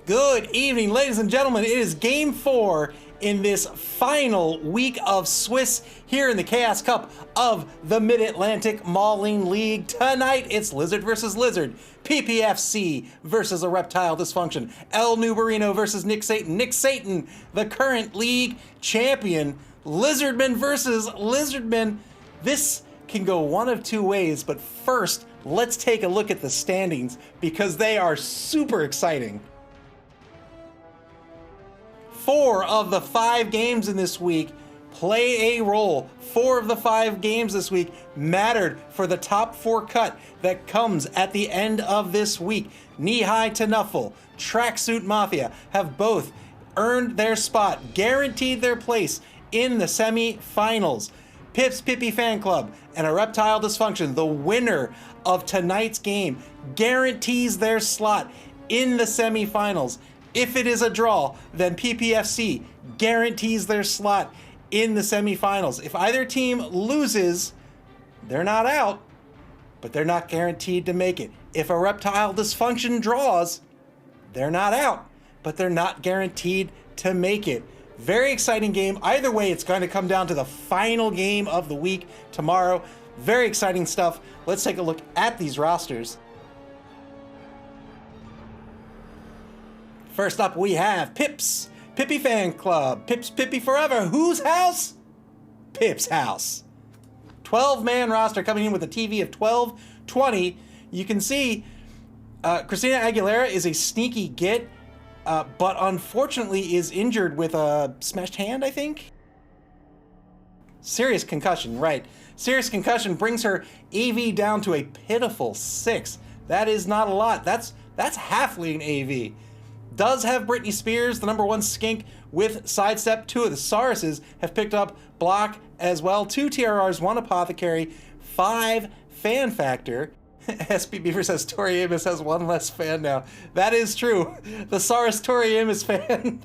Good evening, ladies and gentlemen. It is game 4 in this final week of Swiss here in the Chaos Cup of the Mid-Atlantic Mauling League. Tonight, it's Lizard versus Lizard, PPFC versus a Reptile Dysfunkshun, El Nubarino versus Nick Satan. Nick Satan, the current league champion. Lizardman versus Lizardman. This can go one of two ways, but first, let's take a look at the standings because they are super exciting. 4 of the 5 games in this week play a role. 4 of the 5 games this week mattered for the top 4 cut that comes at the end of this week. Knee High to Nuffle, Tracksuit Mafia have both earned their spot, guaranteed their place in the semi-finals. Pip's Pippy Fan Club and a Reptile Dysfunkshun, the winner of tonight's game, guarantees their slot in the semi-finals. If it is a draw, then PPFC guarantees their slot in the semifinals. If either team loses, they're not out, but they're not guaranteed to make it. If a Reptile Dysfunkshun draws, they're not out, but they're not guaranteed to make it. Very exciting game. Either way, it's going to come down to the final game of the week tomorrow. Very exciting stuff. Let's take a look at these rosters. First up, we have Pip's Pippy Fan Club. Pip's Pippy Forever. Whose house? Pip's house. 12-man roster coming in with a TV of 1220. You can see Christina Aguilera is a sneaky get, but unfortunately is injured with a smashed hand, I think? Serious concussion, right. Serious concussion brings her AV down to a pitiful 6. That is not a lot. That's halfly an AV. Does have Britney Spears, the #1 skink, with sidestep. 2 of the Sauruses have picked up block as well. 2 TRRs, 1 apothecary, 5 fan factor. SP Beaver says Tori Amos has 1 less fan now. That is true. The Saurus Tori Amos fan.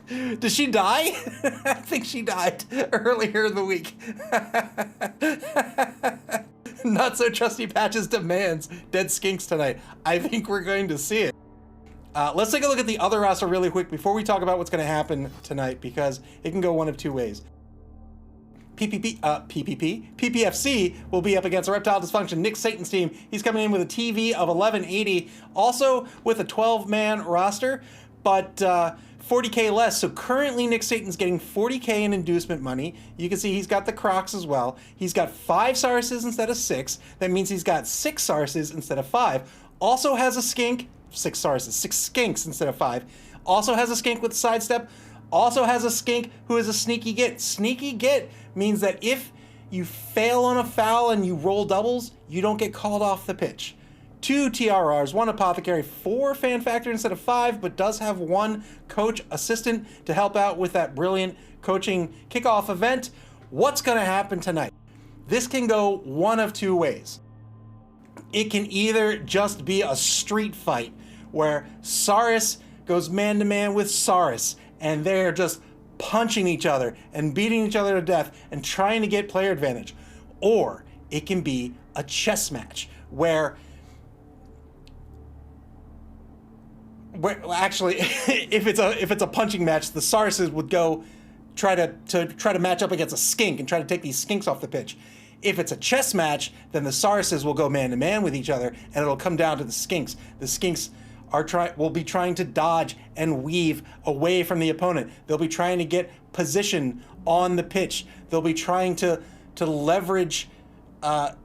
Did she die? I think she died earlier in the week. Not so trusty Patches demands dead skinks tonight. I think we're going to see it. Let's take a look at the other roster really quick before we talk about what's going to happen tonight, because it can go one of two ways. PPFC will be up against a Reptile Dysfunkshun, Nick Satan's team. He's coming in with a TV of 1180, also with a 12-man roster, but 40K less. So currently Nick Satan's getting 40K in inducement money. You can see he's got the Crocs as well. He's got 5 Sauruses instead of 6. That means he's got 6 Sauruses instead of 5. Also has a skink. 6 Sauruses, 6 skinks instead of 5. Also has a skink with sidestep. Also has a skink who is a sneaky get. Sneaky get means that if you fail on a foul and you roll doubles, you don't get called off the pitch. 2 TRRs, 1 apothecary, 4 fan factor instead of 5, but does have 1 coach assistant to help out with that brilliant coaching kickoff event. What's going to happen tonight? This can go one of two ways. It can either just be a street fight where Saurus goes man-to-man with Saurus, and they're just punching each other and beating each other to death and trying to get player advantage. Or it can be a chess match where actually, if it's a punching match, the Sauruses would go try to match up against a skink and try to take these skinks off the pitch. If it's a chess match, then the Sauruses will go man-to-man with each other, and it'll come down to the skinks. The skinks will be trying to dodge and weave away from the opponent. They'll be trying to get position on the pitch. They'll be trying to leverage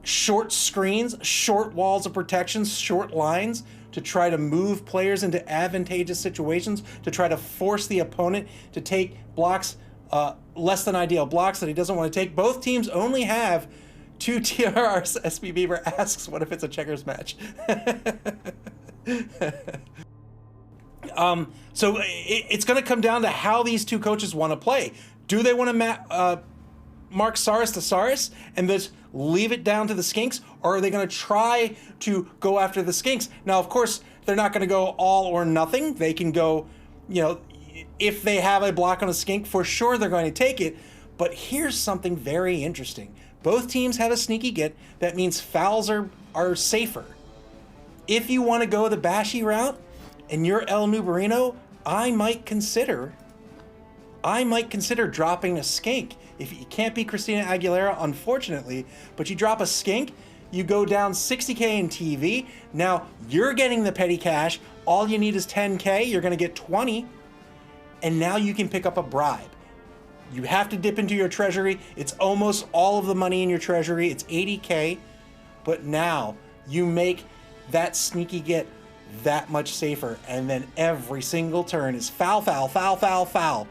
short screens, short walls of protections, short lines to try to move players into advantageous situations, to try to force the opponent to take blocks, less than ideal blocks that he doesn't want to take. Both teams only have 2 TRRs. SB Beaver asks, what if it's a checkers match? So it's going to come down to how these two coaches want to play. Do they want to mark Saurus to Saurus and just leave it down to the skinks, or are they going to try to go after the skinks? Now, of course, they're not going to go all or nothing. They can go, if they have a block on a skink, for sure they're going to take it. But here's something very interesting. Both teams have a sneaky get. That means fouls are safer. If you want to go the bashy route, and you're El Nubarino, I might consider dropping a skink. If you can't beat Christina Aguilera, unfortunately, but you drop a skink, you go down 60K in TV. Now you're getting the petty cash. All you need is 10K. You're going to get 20. And now you can pick up a bribe. You have to dip into your treasury. It's almost all of the money in your treasury. It's 80K. But now you make that sneaky get that much safer. And then every single turn is foul, foul, foul, foul, foul.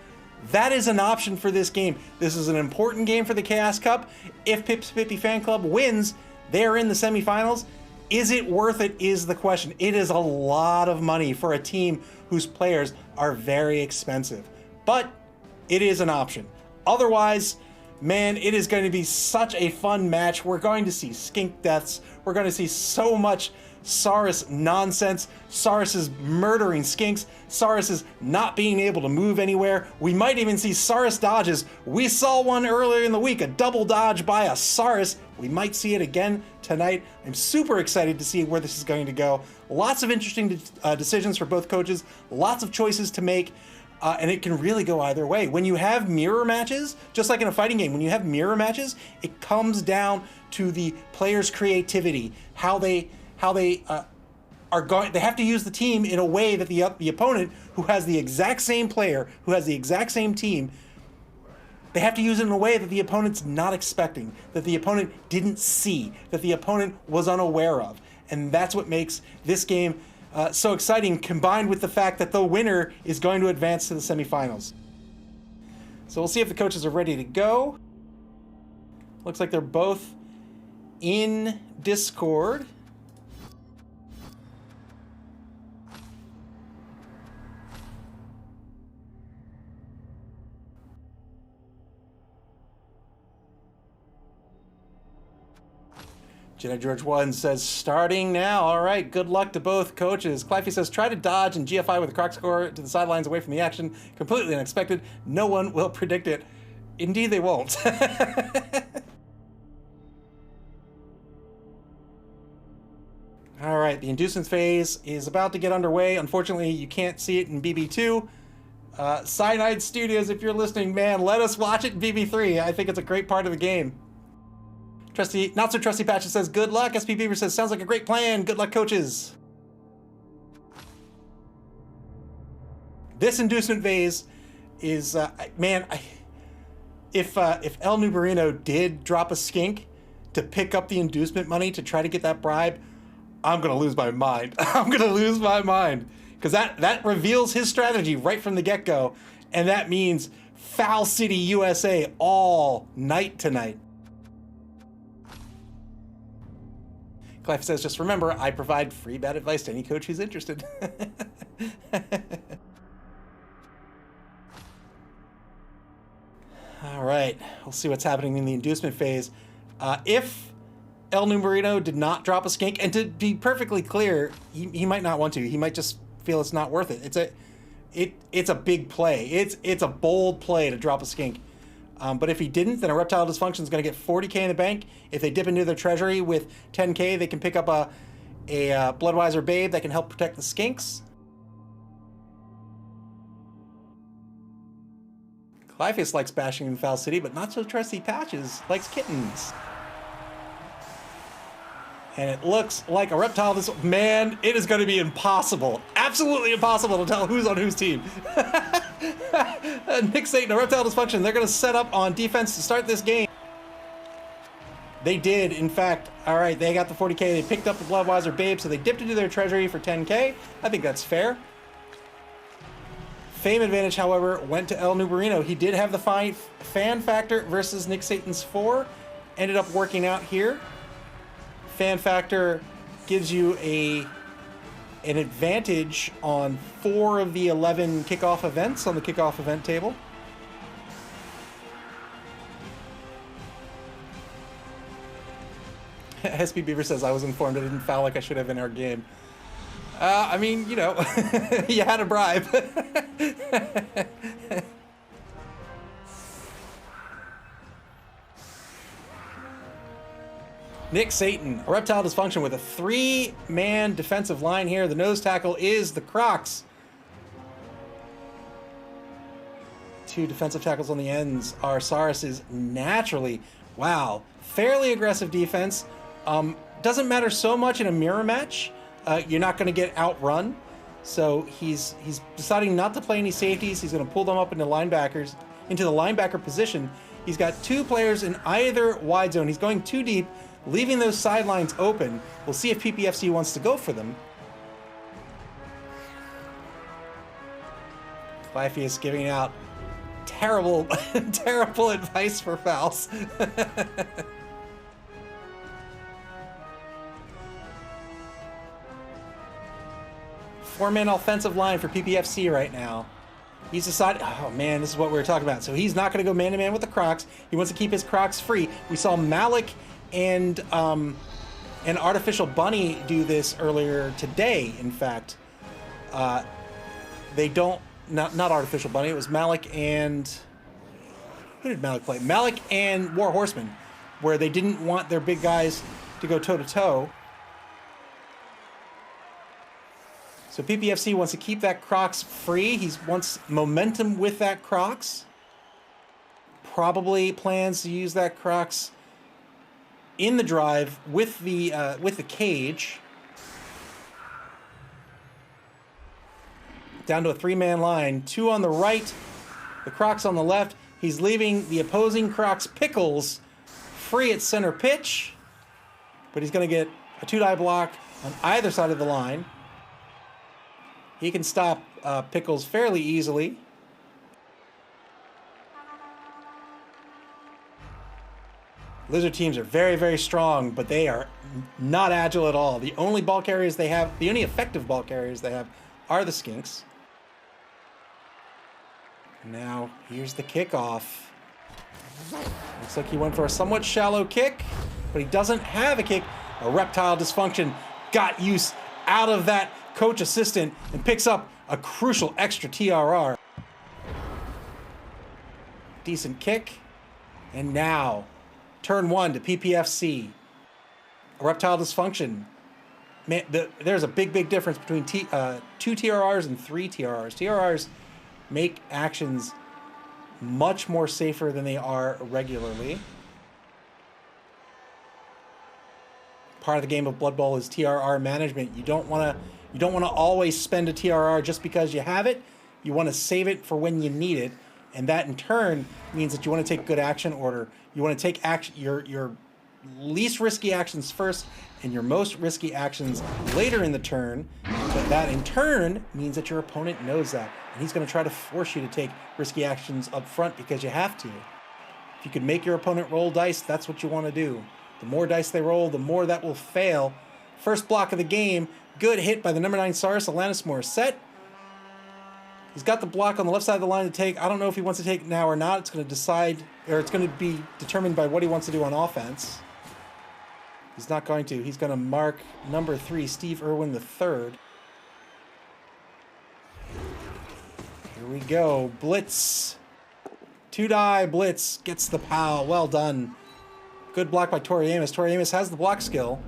That is an option for this game. This is an important game for the Chaos Cup. If Pip's Pippy Fan Club wins, they're in the semifinals. Is it worth it is the question. It is a lot of money for a team whose players are very expensive, but it is an option. Otherwise, man, it is going to be such a fun match. We're going to see skink deaths. We're going to see so much Saurus nonsense. Saurus is murdering skinks. Saurus is not being able to move anywhere. We might even see Saurus dodges. We saw one earlier in the week, a double dodge by a Saurus. We might see it again tonight. I'm super excited to see where this is going to go. Lots of interesting decisions for both coaches. Lots of choices to make. And it can really go either way. When you have mirror matches, just like in a fighting game, when you have mirror matches, it comes down to the players' creativity, how they are going. They have to use the team in a way that the opponent, who has the exact same player, who has the exact same team, they have to use it in a way that the opponent's not expecting, that the opponent didn't see, that the opponent was unaware of. And that's what makes this game so exciting, combined with the fact that the winner is going to advance to the semifinals. So we'll see if the coaches are ready to go. Looks like they're both in Discord. Jedi George 1 says, starting now. All right, good luck to both coaches. Clifey says, try to dodge and GFI with a croc score to the sidelines away from the action. Completely unexpected. No one will predict it. Indeed, they won't. All right, the inducement phase is about to get underway. Unfortunately, you can't see it in BB2. Cyanide Studios, if you're listening, man, let us watch it in BB3. I think it's a great part of the game. Trusty, not so trusty Patches says, good luck. SP Beaver says, sounds like a great plan. Good luck, coaches. This inducement phase is, if El Nubarino did drop a skink to pick up the inducement money to try to get that bribe, I'm going to lose my mind. I'm going to lose my mind. Because that reveals his strategy right from the get-go. And that means Foul City, USA all night tonight. Clive says, just remember, I provide free bad advice to any coach who's interested. All right, we'll see what's happening in the inducement phase. If El Nubarino did not drop a skink, and to be perfectly clear, he might not want to. He might just feel it's not worth it. It's a big play. It's a bold play to drop a skink. But if he didn't, then a Reptile Dysfunkshun is going to get 40K in the bank. If they dip into their treasury with 10K, they can pick up a Bloodweiser Babe that can help protect the skinks. Clyface likes bashing in Foul City, but not so trusty Patches likes kittens. And it looks like a Reptile man, it is going to be impossible. Absolutely impossible to tell who's on whose team. Nick Satan, a Reptile Dysfunkshun, they're going to set up on defense to start this game. They did, in fact. All right, they got the 40K. They picked up the Bloodweiser Babe, so they dipped into their treasury for 10K. I think that's fair. Fame advantage, however, went to El Nubarino. He did have the fan factor versus Nick Satan's 4. Ended up working out here. Fan factor gives you an advantage on 4 of the 11 kickoff events on the kickoff event table. SP Beaver says, I was informed I didn't foul like I should have in our game. I mean, you know, you had a bribe. Nick Satan, a Reptile Dysfunkshun with a 3-man defensive line here. The nose tackle is the Crocs. 2 defensive tackles on the ends are Saurus's naturally. Wow, fairly aggressive defense. Doesn't matter so much in a mirror match. You're not going to get outrun. So he's deciding not to play any safeties. He's going to pull them up into the linebacker position. He's got 2 players in either wide zone. He's going too deep, leaving those sidelines open. We'll see if PPFC wants to go for them. Lifey is giving out terrible, terrible advice for fouls. 4-man offensive line for PPFC right now. He's decided, oh man, this is what we were talking about. So he's not going to go man-to-man with the Crocs. He wants to keep his Crocs free. We saw Malik and Artificial Bunny do this earlier today, in fact. They don't, not Artificial Bunny, it was Malik and, who did Malik play? Malik and War Horseman, where they didn't want their big guys to go toe-to-toe. So PPFC wants to keep that Crocs free. He wants momentum with that Crocs. Probably plans to use that Crocs in the drive with the cage. Down to a 3-man line. 2 on the right, the Crocs on the left. He's leaving the opposing Crocs Pickles free at center pitch. But he's going to get a 2-die block on either side of the line. He can stop Pickles fairly easily. Lizard teams are very, very strong, but they are not agile at all. The only ball carriers they have, the only effective ball carriers they have, are the Skinks. Now, here's the kickoff. Looks like he went for a somewhat shallow kick, but he doesn't have a kick. A Reptile Dysfunkshun got use out of that coach assistant and picks up a crucial extra TRR. Decent kick. And now, turn 1 to PPFC. A Reptile Dysfunkshun. Man, there's a big, big difference between 2 TRRs and 3 TRRs. TRRs make actions much more safer than they are regularly. Part of the game of Blood Bowl is TRR management. You don't want to always spend a TRR just because you have it. You want to save it for when you need it, and that in turn means that you want to take good action order. You want to take action your least risky actions first and your most risky actions later in the turn. But that in turn means that your opponent knows that, and he's going to try to force you to take risky actions up front because you have to. If you can make your opponent roll dice, that's what you want to do. The more dice they roll, the more that will fail. First block of the game. Good hit by the number 9 Saurus, Alanis Morissette. He's got the block on the left side of the line to take. I don't know if he wants to take now or not. It's going to decide, or it's going to be determined by what he wants to do on offense. He's not going to. He's going to mark number 3, Steve Irwin III. Here we go. Blitz. 2-die blitz. Gets the POW. Well done. Good block by Tori Amos. Tori Amos has the block skill.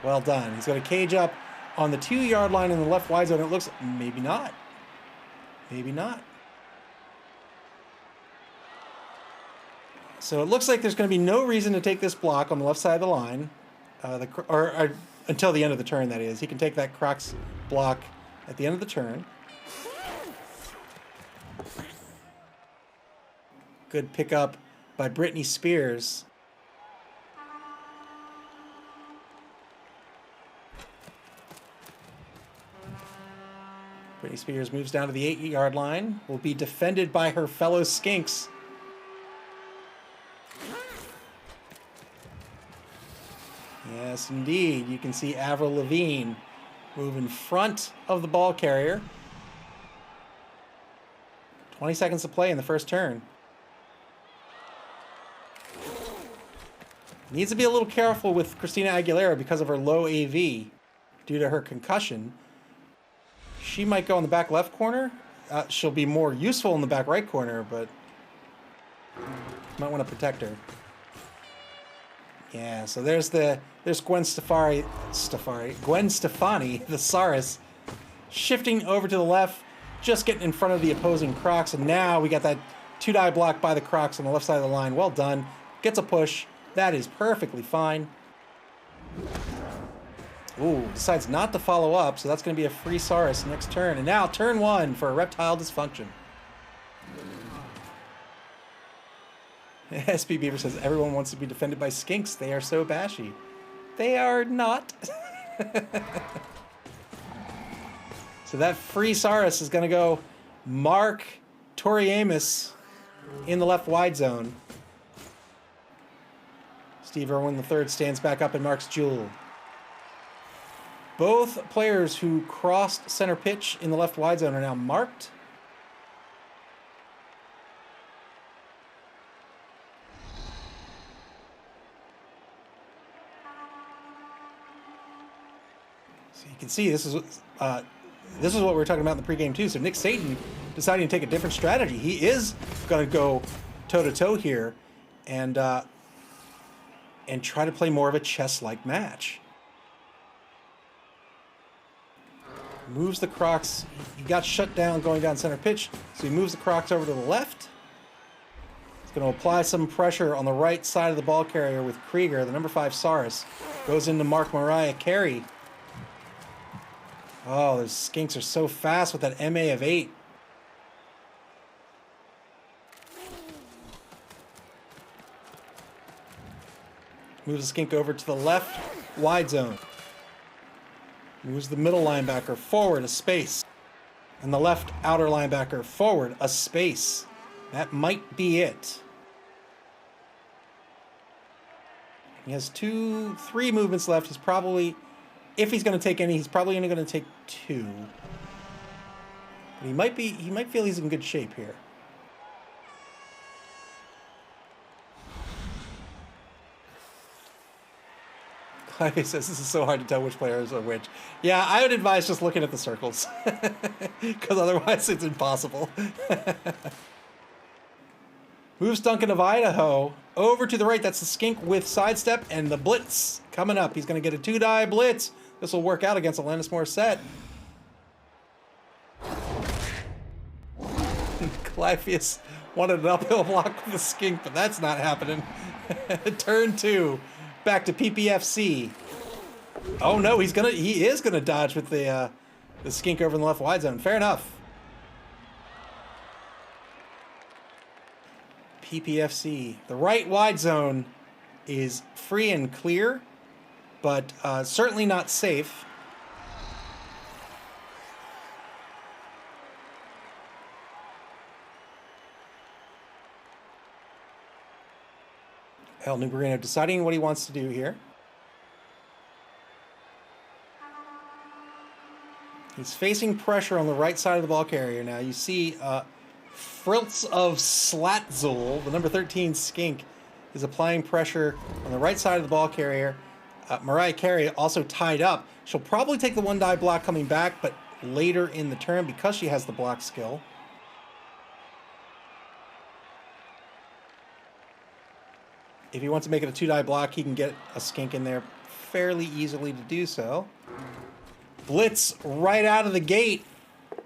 Well done. He's got a cage up on the 2-yard line in the left wide zone. It looks, maybe not. Maybe not. So it looks like there's going to be no reason to take this block on the left side of the line. Or until the end of the turn, that is. He can take that Crocs block at the end of the turn. Good pickup by Britney Spears. Britney Spears moves down to the 8-yard line. Will be defended by her fellow Skinks. Yes, indeed. You can see Avril Lavigne move in front of the ball carrier. 20 seconds to play in the first turn. Needs to be a little careful with Christina Aguilera because of her low AV due to her concussion. She might go in the back left corner. She'll be more useful in the back right corner, but Might want to protect her. Yeah, so there's Gwen Stefani, the Saurus, shifting over to the left, just getting in front of the opposing Crocs, and now we got that 2-die block by the Crocs on the left side of the line. Well done. Gets a push. That is perfectly fine. Ooh, decides not to follow up, so that's going to be a free Saurus next turn. And now turn 1 for a Reptile Dysfunkshun. SP Beaver says, everyone wants to be defended by skinks. They are so bashy. They are not. So that free Saurus is going to go Mark Toriamus in the left wide zone. Steve Irwin III stands back up in Mark's Jewel. Both players who crossed center pitch in the left wide zone are now marked. So you can see this is what we were talking about in the pregame too. So Nick Satan deciding to take a different strategy. He is going to go toe-to-toe here and try to play more of a chess-like match. Moves the Crocs. He got shut down going down center pitch, so he moves the Crocs over to the left. He's going to apply some pressure on the right side of the ball carrier with Krieger, the number 5 Saurus. Goes into Mark Mariah Carey. Oh, those skinks are so fast with that MA of 8. Moves the skink over to the left wide zone. Moves the middle linebacker forward a space. And the left outer linebacker forward a space. That might be it. He has 3 movements left. He's probably, if he's going to take any, he's probably only going to take 2. But he might feel he's in good shape here. He says this is so hard to tell which players are which. Yeah, I would advise just looking at the circles, because otherwise it's impossible. Moves Duncan of Idaho over to the right. That's the skink with sidestep and the blitz coming up. He's going to get a 2-die blitz. This will work out against Alanis Morissette. Clypheus wanted an uphill block with the skink, but that's not happening. Turn 2. Back to PPFC. Oh no, he is gonna dodge with the skink over in the left wide zone. Fair enough. PPFC. The right wide zone is free and clear, but certainly not safe. El Nubarino deciding what he wants to do here. He's facing pressure on the right side of the ball carrier now. You see Friltz of Slatzul, the number 13 skink, is applying pressure on the right side of the ball carrier. Mariah Carey also tied up. She'll probably take the 1-die block coming back, but later in the turn because she has the block skill. If he wants to make it a 2-die block, he can get a skink in there fairly easily to do so. Blitz right out of the gate.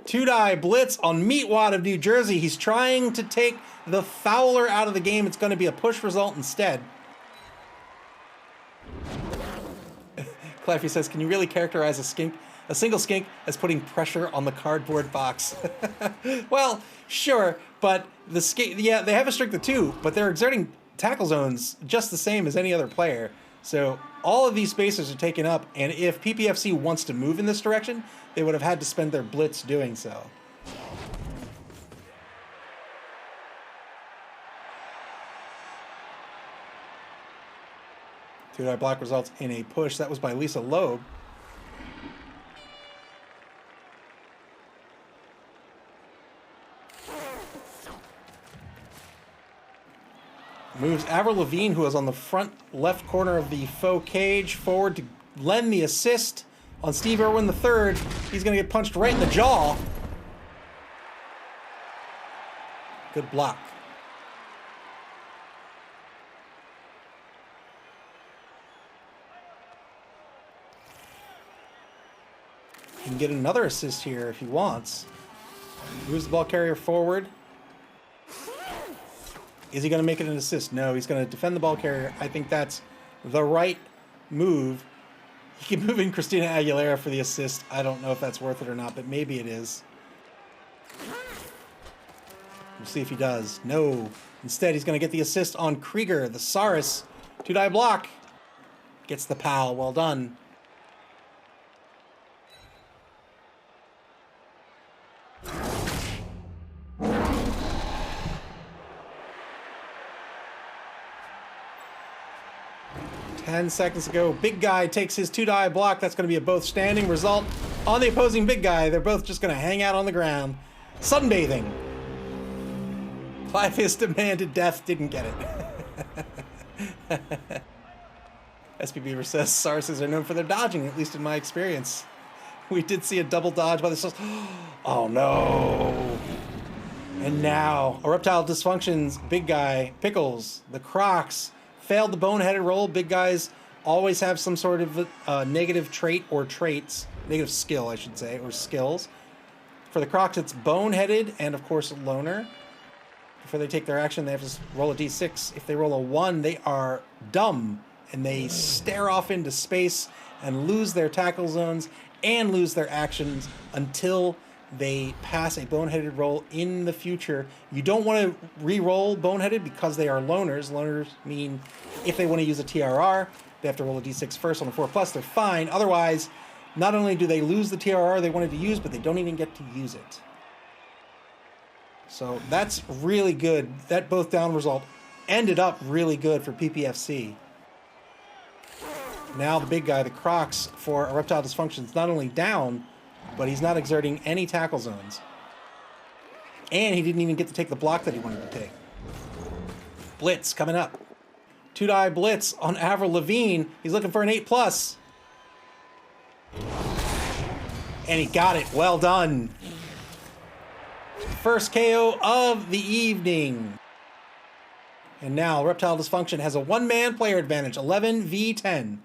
2-die blitz on Meatwad of New Jersey. He's trying to take the Fowler out of the game. It's going to be a push result instead. Cleffy says, can you really characterize a single skink as putting pressure on the cardboard box? Well, sure, but the skink, yeah, they have a strength of 2, but they're exerting tackle zones just the same as any other player. So all of these spaces are taken up, and if PPFC wants to move in this direction, they would have had to spend their blitz doing so. Two-die block results in a push. That was by Lisa Loeb. Moves Avril Lavigne, who is on the front left corner of the faux cage, forward to lend the assist on Steve Irwin III. He's going to get punched right in the jaw. Good block. He can get another assist here if he wants. Moves the ball carrier forward. Is he going to make it an assist? No, he's going to defend the ball carrier. I think that's the right move. He can move in Christina Aguilera for the assist. I don't know if that's worth it or not, but maybe it is. We'll see if he does. No. Instead, he's going to get the assist on Krieger, the Saurus. 2-die block. Gets the PAL. Well done. Ten seconds ago, big guy takes his 2-die block. That's going to be a both standing result on the opposing big guy. They're both just going to hang out on the ground. Sunbathing. Clivis demanded death, didn't get it. SP Beaver says Sarses are known for their dodging, at least in my experience. We did see a double dodge by the Stars. Oh no. And now, a Reptile Dysfunkshun's big guy, Pickles, the Crocs, failed the boneheaded roll. Big guys always have some sort of negative trait or traits. Negative skill, I should say, or skills. For the Crocs, it's boneheaded and, of course, loner. Before they take their action, they have to roll a d6. If they roll a 1, they are dumb, and they stare off into space and lose their tackle zones and lose their actions until they pass a boneheaded roll in the future. You don't want to re-roll boneheaded because they are loners. Loners mean if they want to use a TRR, they have to roll a d6 first on a 4+. They're fine. Otherwise, not only do they lose the TRR they wanted to use, but they don't even get to use it. So that's really good. That both down result ended up really good for PPFC. Now the big guy, the Crocs, for a Reptile Dysfunkshun is not only down, but he's not exerting any tackle zones. And he didn't even get to take the block that he wanted to take. Blitz coming up. 2-die blitz on Avril Lavigne. He's looking for an 8+. And he got it. Well done. First KO of the evening. And now Reptile Dysfunkshun has a one-man player advantage, 11 v 10.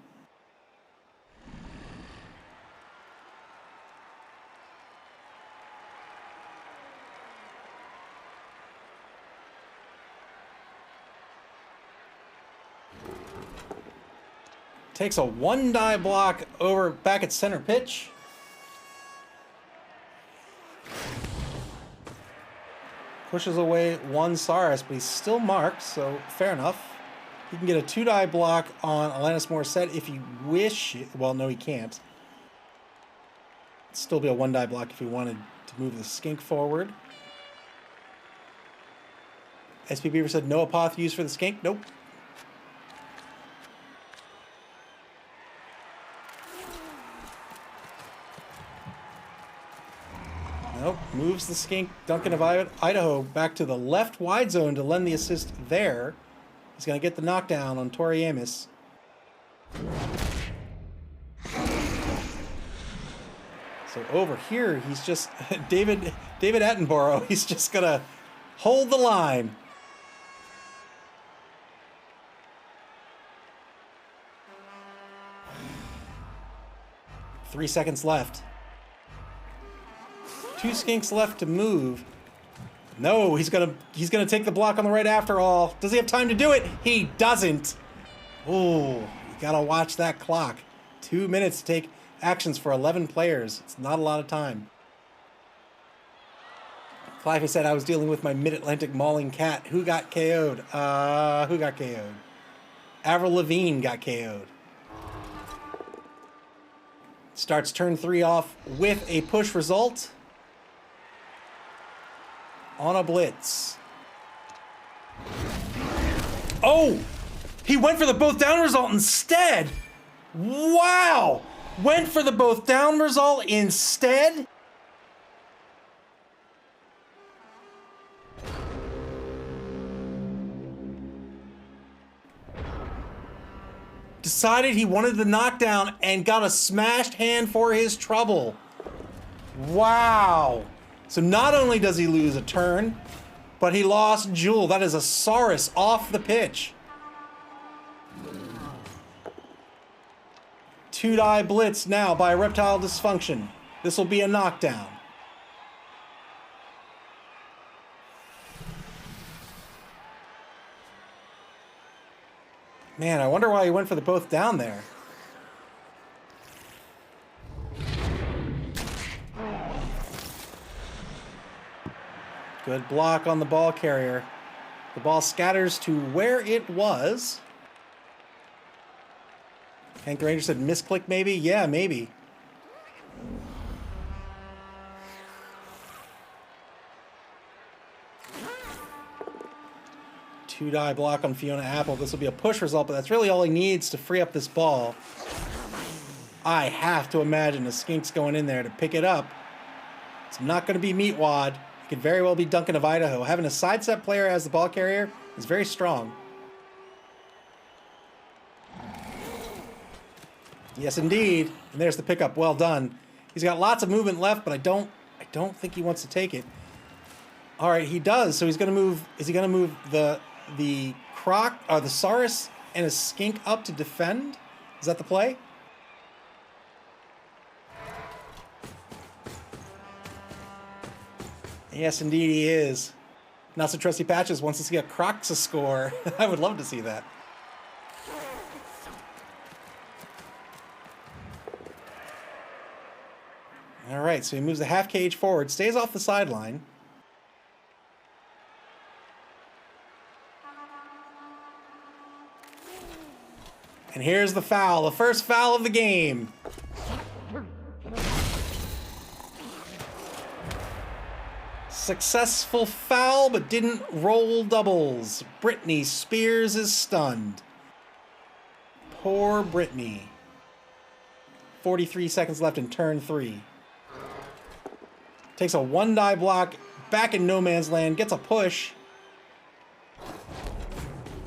Takes a 1-die block over back at center pitch. Pushes away one Saurus, but he's still marked, so fair enough. He can get a 2-die block on Alanis Morissette if he wish. Well, no, he can't. It'd still be a 1-die block if he wanted to move the skink forward. SP Beaver said no apoth used for the skink. Nope. Nope, moves the skink, Duncan of Idaho, back to the left wide zone to lend the assist there. He's going to get the knockdown on Toriamis. So over here, he's just, David Attenborough, he's just going to hold the line. Three seconds left. 2 skinks left to move. No, he's gonna take the block on the right after all. Does he have time to do it? He doesn't. Oh, you gotta watch that clock. 2 minutes to take actions for 11 players. It's not a lot of time. Clive said I was dealing with my mid-Atlantic mauling cat. Who got KO'd? Who got KO'd? Avril Lavigne got KO'd. Starts turn 3 off with a push result. On a blitz. Oh! He went for the both down result instead! Wow! Went for the both down result instead? Decided he wanted the knockdown and got a smashed hand for his trouble. Wow! So not only does he lose a turn, but he lost Jewel. That is a Saurus off the pitch. 2-die blitz now by Reptile Dysfunkshun. This will be a knockdown. Man, I wonder why he went for the both down there. Good block on the ball carrier. The ball scatters to where it was. Hank the Ranger said misclick maybe? Yeah, maybe. Two-die block on Fiona Apple. This will be a push result, but that's really all he needs to free up this ball. I have to imagine the Skink's going in there to pick it up. It's not going to be Meatwad. It could very well be Duncan of Idaho. Having a sidestep player as the ball carrier is very strong. Yes, indeed. And there's the pickup. Well done. He's got lots of movement left, but I don't think he wants to take it. All right, he does. So he's going to move. Is he going to move the Croc or the Saurus and a Skink up to defend? Is that the play? Yes, indeed he is. Not so trusty Patches wants to see a Crocs score. I would love to see that. All right, so he moves the half cage forward, stays off the sideline. And here's the foul, the first foul of the game. Successful foul, but didn't roll doubles. Brittany Spears is stunned. Poor Brittany. 43 seconds left in turn 3. Takes a one-die block, back in no man's land, gets a push.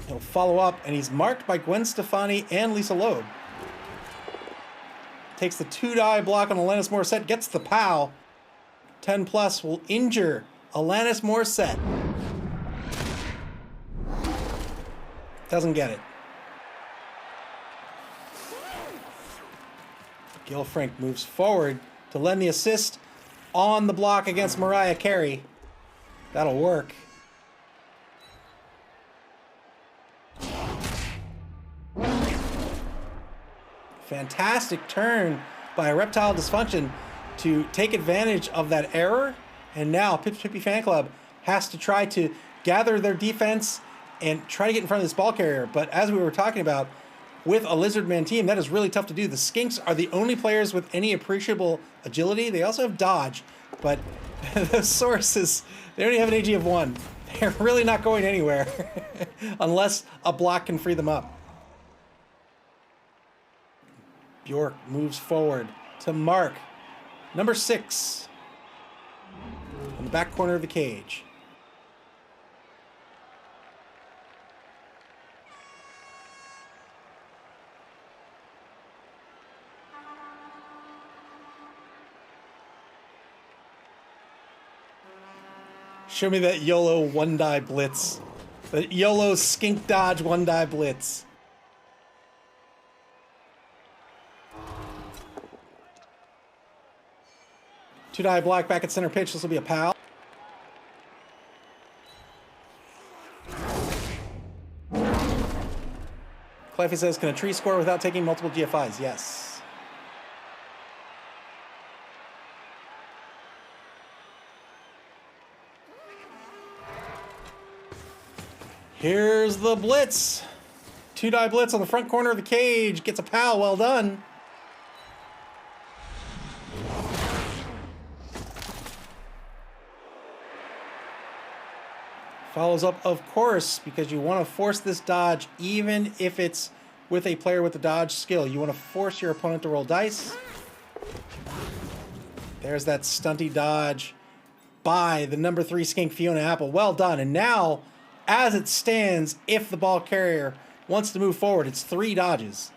He'll follow up, and he's marked by Gwen Stefani and Lisa Loeb. Takes the two-die block on Alanis Morissette, gets the POW. 10 plus will injure Alanis Morissette. Doesn't get it. Gil Frank moves forward to lend the assist on the block against Mariah Carey. That'll work. Fantastic turn by Reptile Dysfunkshun to take advantage of that error. And now Pippy Fan Club has to try to gather their defense and try to get in front of this ball carrier. But as we were talking about, with a Lizardman team, that is really tough to do. The Skinks are the only players with any appreciable agility. They also have dodge, but the sources, they only have an AG of 1. They're really not going anywhere unless a block can free them up. Bjork moves forward to mark number 6 in the back corner of the cage. Show me that YOLO one-die blitz. The YOLO skink dodge one-die blitz. Two-die block back at center pitch. This will be a POW. Cleffy says, can a tree score without taking multiple GFIs? Yes. Here's the blitz. Two-die blitz on the front corner of the cage. Gets a POW. Well done. Follows up, of course, because you want to force this dodge even if it's with a player with the dodge skill. You want to force your opponent to roll dice. There's that stunty dodge by the number 3 skink, Fiona Apple. Well done. And now, as it stands, if the ball carrier wants to move forward, it's 3 dodges.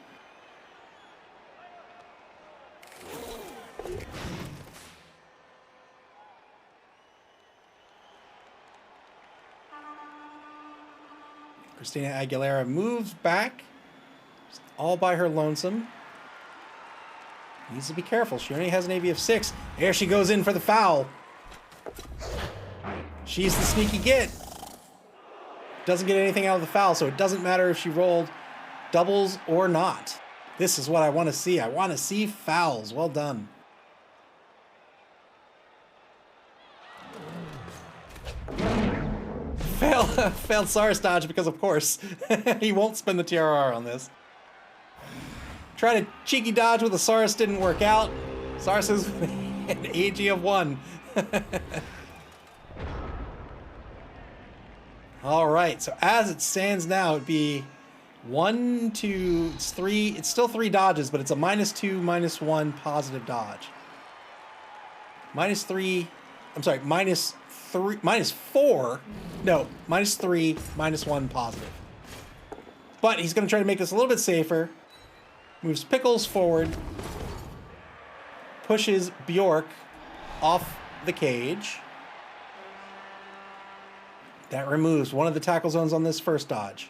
Christina Aguilera moves back, all by her lonesome. Needs to be careful. She only has an AV of 6. There she goes in for the foul. She's the sneaky git. Doesn't get anything out of the foul, so it doesn't matter if she rolled doubles or not. This is what I want to see. I want to see fouls. Well done. Failed Saris dodge because, of course, he won't spend the TRR on this. Try to cheeky dodge with a Saris, didn't work out. Saris is an AG of 1. All right, so as it stands now, it'd be 1, 2, it's 3. It's still 3 dodges, but it's a -2, -1 positive dodge. -3. I'm sorry, -4. No, -3, -1 positive. But he's going to try to make this a little bit safer. Moves Pickles forward. Pushes Bjork off the cage. That removes one of the tackle zones on this first dodge.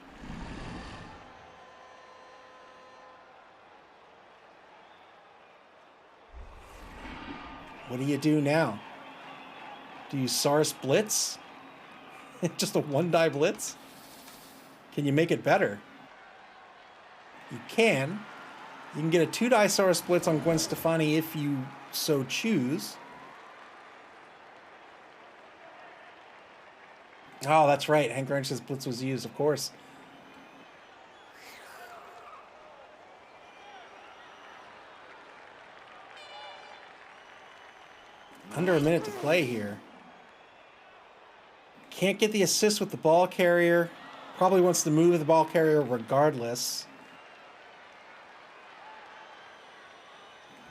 What do you do now? Do you Saris Blitz? Just a 1-die Blitz? Can you make it better? You can. You can get a 2-die Saris Blitz on Gwen Stefani if you so choose. Oh, that's right. Hank Wrench's Blitz was used, of course. Under a minute to play here. Can't get the assist with the ball carrier. Probably wants to move the ball carrier regardless.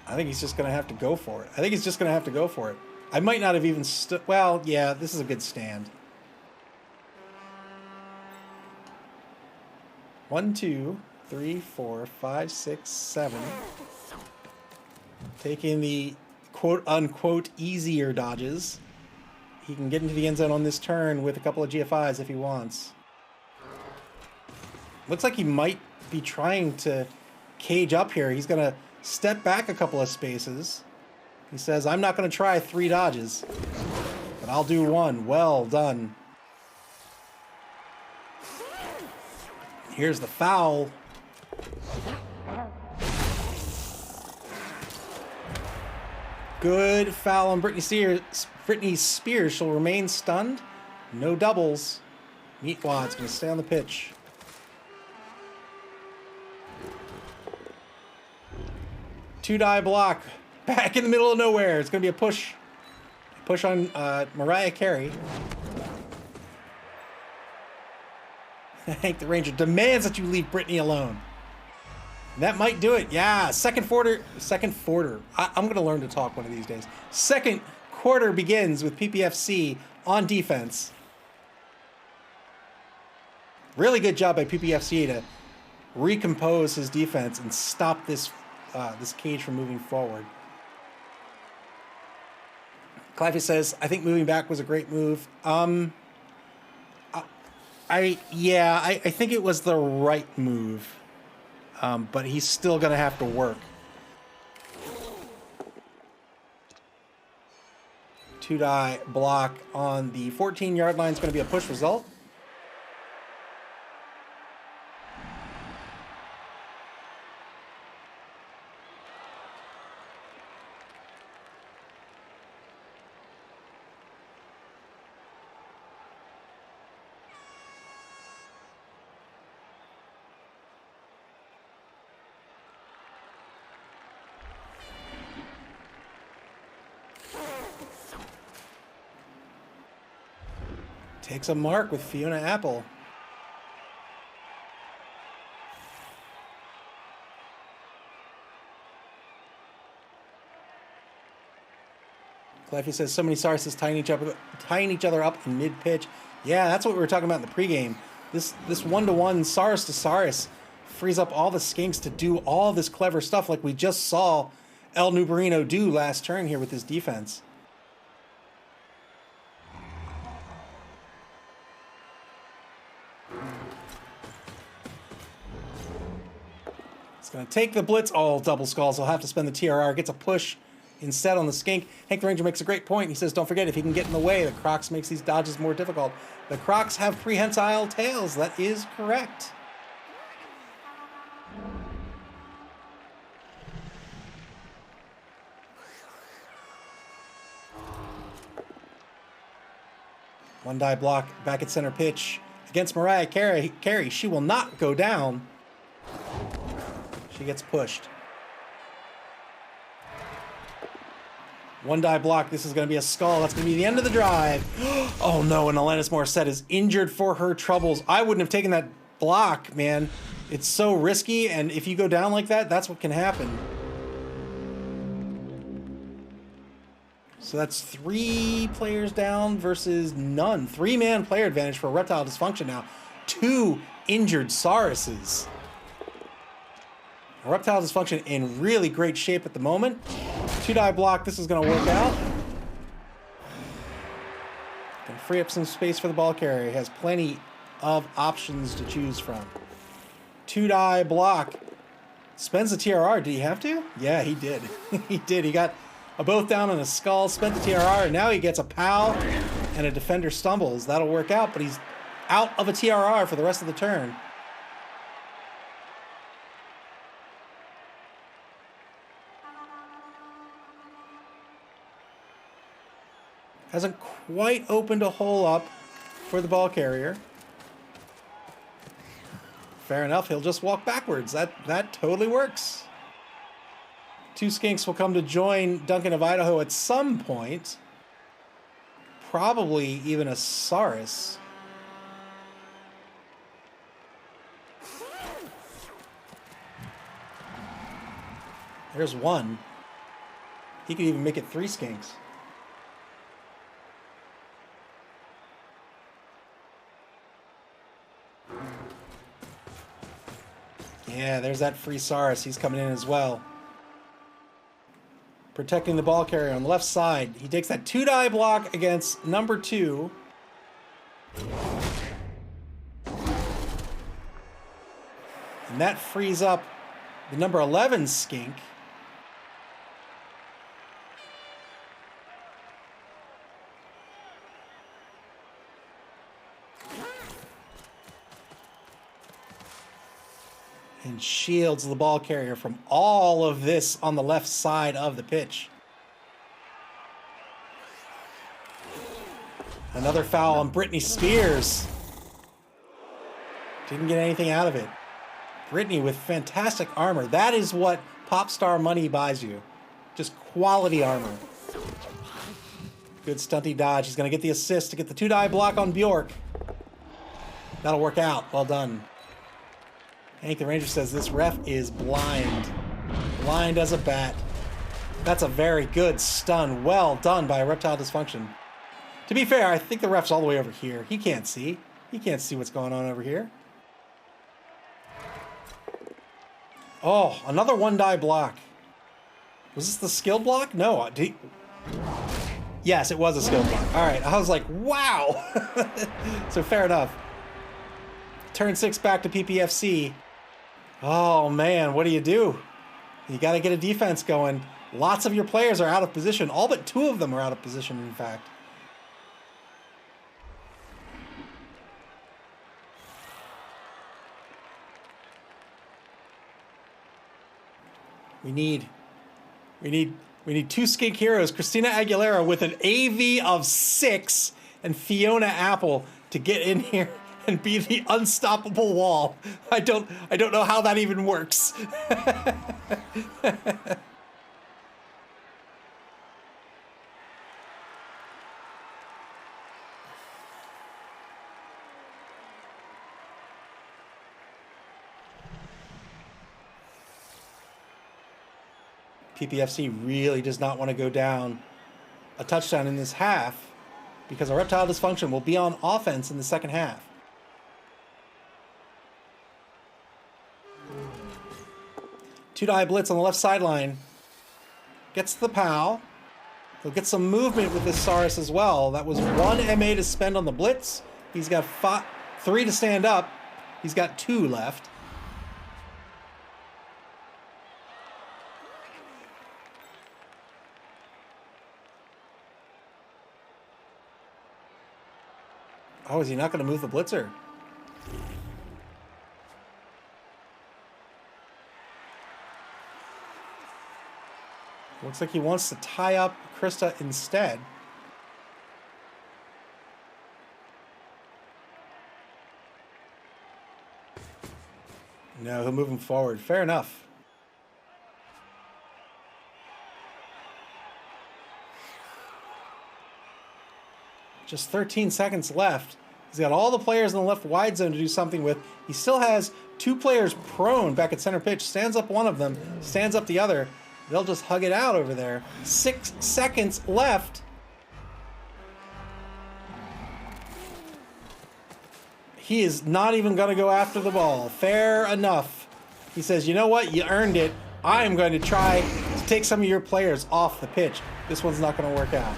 I think he's just going to have to go for it. I might not have even well, yeah, this is a good stand. 1, 2, 3, 4, 5, 6, 7. Taking the quote-unquote easier dodges. He can get into the end zone on this turn with a couple of GFIs if he wants. Looks like he might be trying to cage up here. He's going to step back a couple of spaces. He says, I'm not going to try 3 dodges, but I'll do 1. Well done. Here's the foul. Good foul on Britney Spears. She'll remain stunned. No doubles. Meatwad's going to stay on the pitch. Two-die block. Back in the middle of nowhere. It's going to be a push. Push on Mariah Carey. Hank the Ranger demands that you leave Britney alone. And that might do it. Yeah, second quarter. I'm going to learn to talk one of these days. Second quarter begins with PPFC on defense. Really good job by PPFC to recompose his defense and stop this cage from moving forward. Clivey says, I think moving back was a great move. I think it was the right move. But he's still going to have to work. 2-die block on the 14-yard line is going to be a push result. Takes a mark with Fiona Apple. Cleffy says so many Sarses tying each other up in mid-pitch. Yeah, that's what we were talking about in the pregame. This one-to-one Saris to Saris frees up all the skinks to do all this clever stuff like we just saw El Nubarino do last turn here with his defense. Gonna take the blitz. Oh, double skulls. He'll have to spend the TRR. Gets a push instead on the skink. Hank the Ranger makes a great point. He says, don't forget, if he can get in the way, the Crocs makes these dodges more difficult. The Crocs have prehensile tails. That is correct. One die block back at center pitch against Mariah Carey. She will not go down. She gets pushed. One die block. This is going to be a skull. That's going to be the end of the drive. Oh no, and Alanis Morissette is injured for her troubles. I wouldn't have taken that block, man. It's so risky, and if you go down like that, that's what can happen. So that's 3 players down versus none. 3-man player advantage for Reptile Dysfunkshun now. 2 injured Sauruses. Reptile Dysfunkshun in really great shape at the moment. 2 die block, this is going to work out. Going to free up some space for the ball carrier. He has plenty of options to choose from. 2 die block. Spends the TRR. Did he have to? Yeah, he did. He did. He got a both down and a skull, spent the TRR, and now he gets a POW and a defender stumbles. That'll work out, but he's out of a TRR for the rest of the turn. Hasn't quite opened a hole up for the ball carrier. Fair enough, he'll just walk backwards. That totally works. 2 skinks will come to join Duncan of Idaho at some point. Probably even a Saurus. There's one. He could even make it 3 skinks. Yeah, there's that free Saurus. He's coming in as well. Protecting the ball carrier on the left side. He takes that 2 die block against number 2. And that frees up the number 11 skink. And shields the ball carrier from all of this on the left side of the pitch. Another foul on Brittany Spears. Didn't get anything out of it. Brittany with fantastic armor. That is what Pop Star money buys you. Just quality armor. Good stunty dodge. He's going to get the assist to get the 2 die block on Bjork. That'll work out. Well done. Hank the Ranger says this ref is blind. Blind as a bat. That's a very good stun. Well done by Reptile Dysfunkshun. To be fair, I think the ref's all the way over here. He can't see. He can't see what's going on over here. Oh, another 1 die block. Was this the skill block? No. Yes, it was a skill block. All right. I was like, wow. So fair enough. Turn 6 back to PPFC. Oh, man, what do? You got to get a defense going. Lots of your players are out of position. All but 2 of them are out of position, in fact. We need 2 skink heroes. Christina Aguilera with an AV of 6 and Fiona Apple to get in here and be the unstoppable wall. I don't know how that even works. PPFC really does not want to go down a touchdown in this half because a Reptile Dysfunkshun will be on offense in the second half. Two die blitz on the left sideline. Gets the POW. He'll get some movement with this Saurus as well. That was 1 MA to spend on the blitz. He's got 3 to stand up. He's got 2 left. Oh, is he not going to move the blitzer? Looks like he wants to tie up Krista instead. No, he'll move him forward. Fair enough. Just 13 seconds left. He's got all the players in the left wide zone to do something with. He still has 2 players prone back at center pitch. Stands up one of them, stands up the other. They'll just hug it out over there. 6 seconds left. He is not even going to go after the ball. Fair enough. He says, you know what? You earned it. I am going to try to take some of your players off the pitch. This one's not going to work out.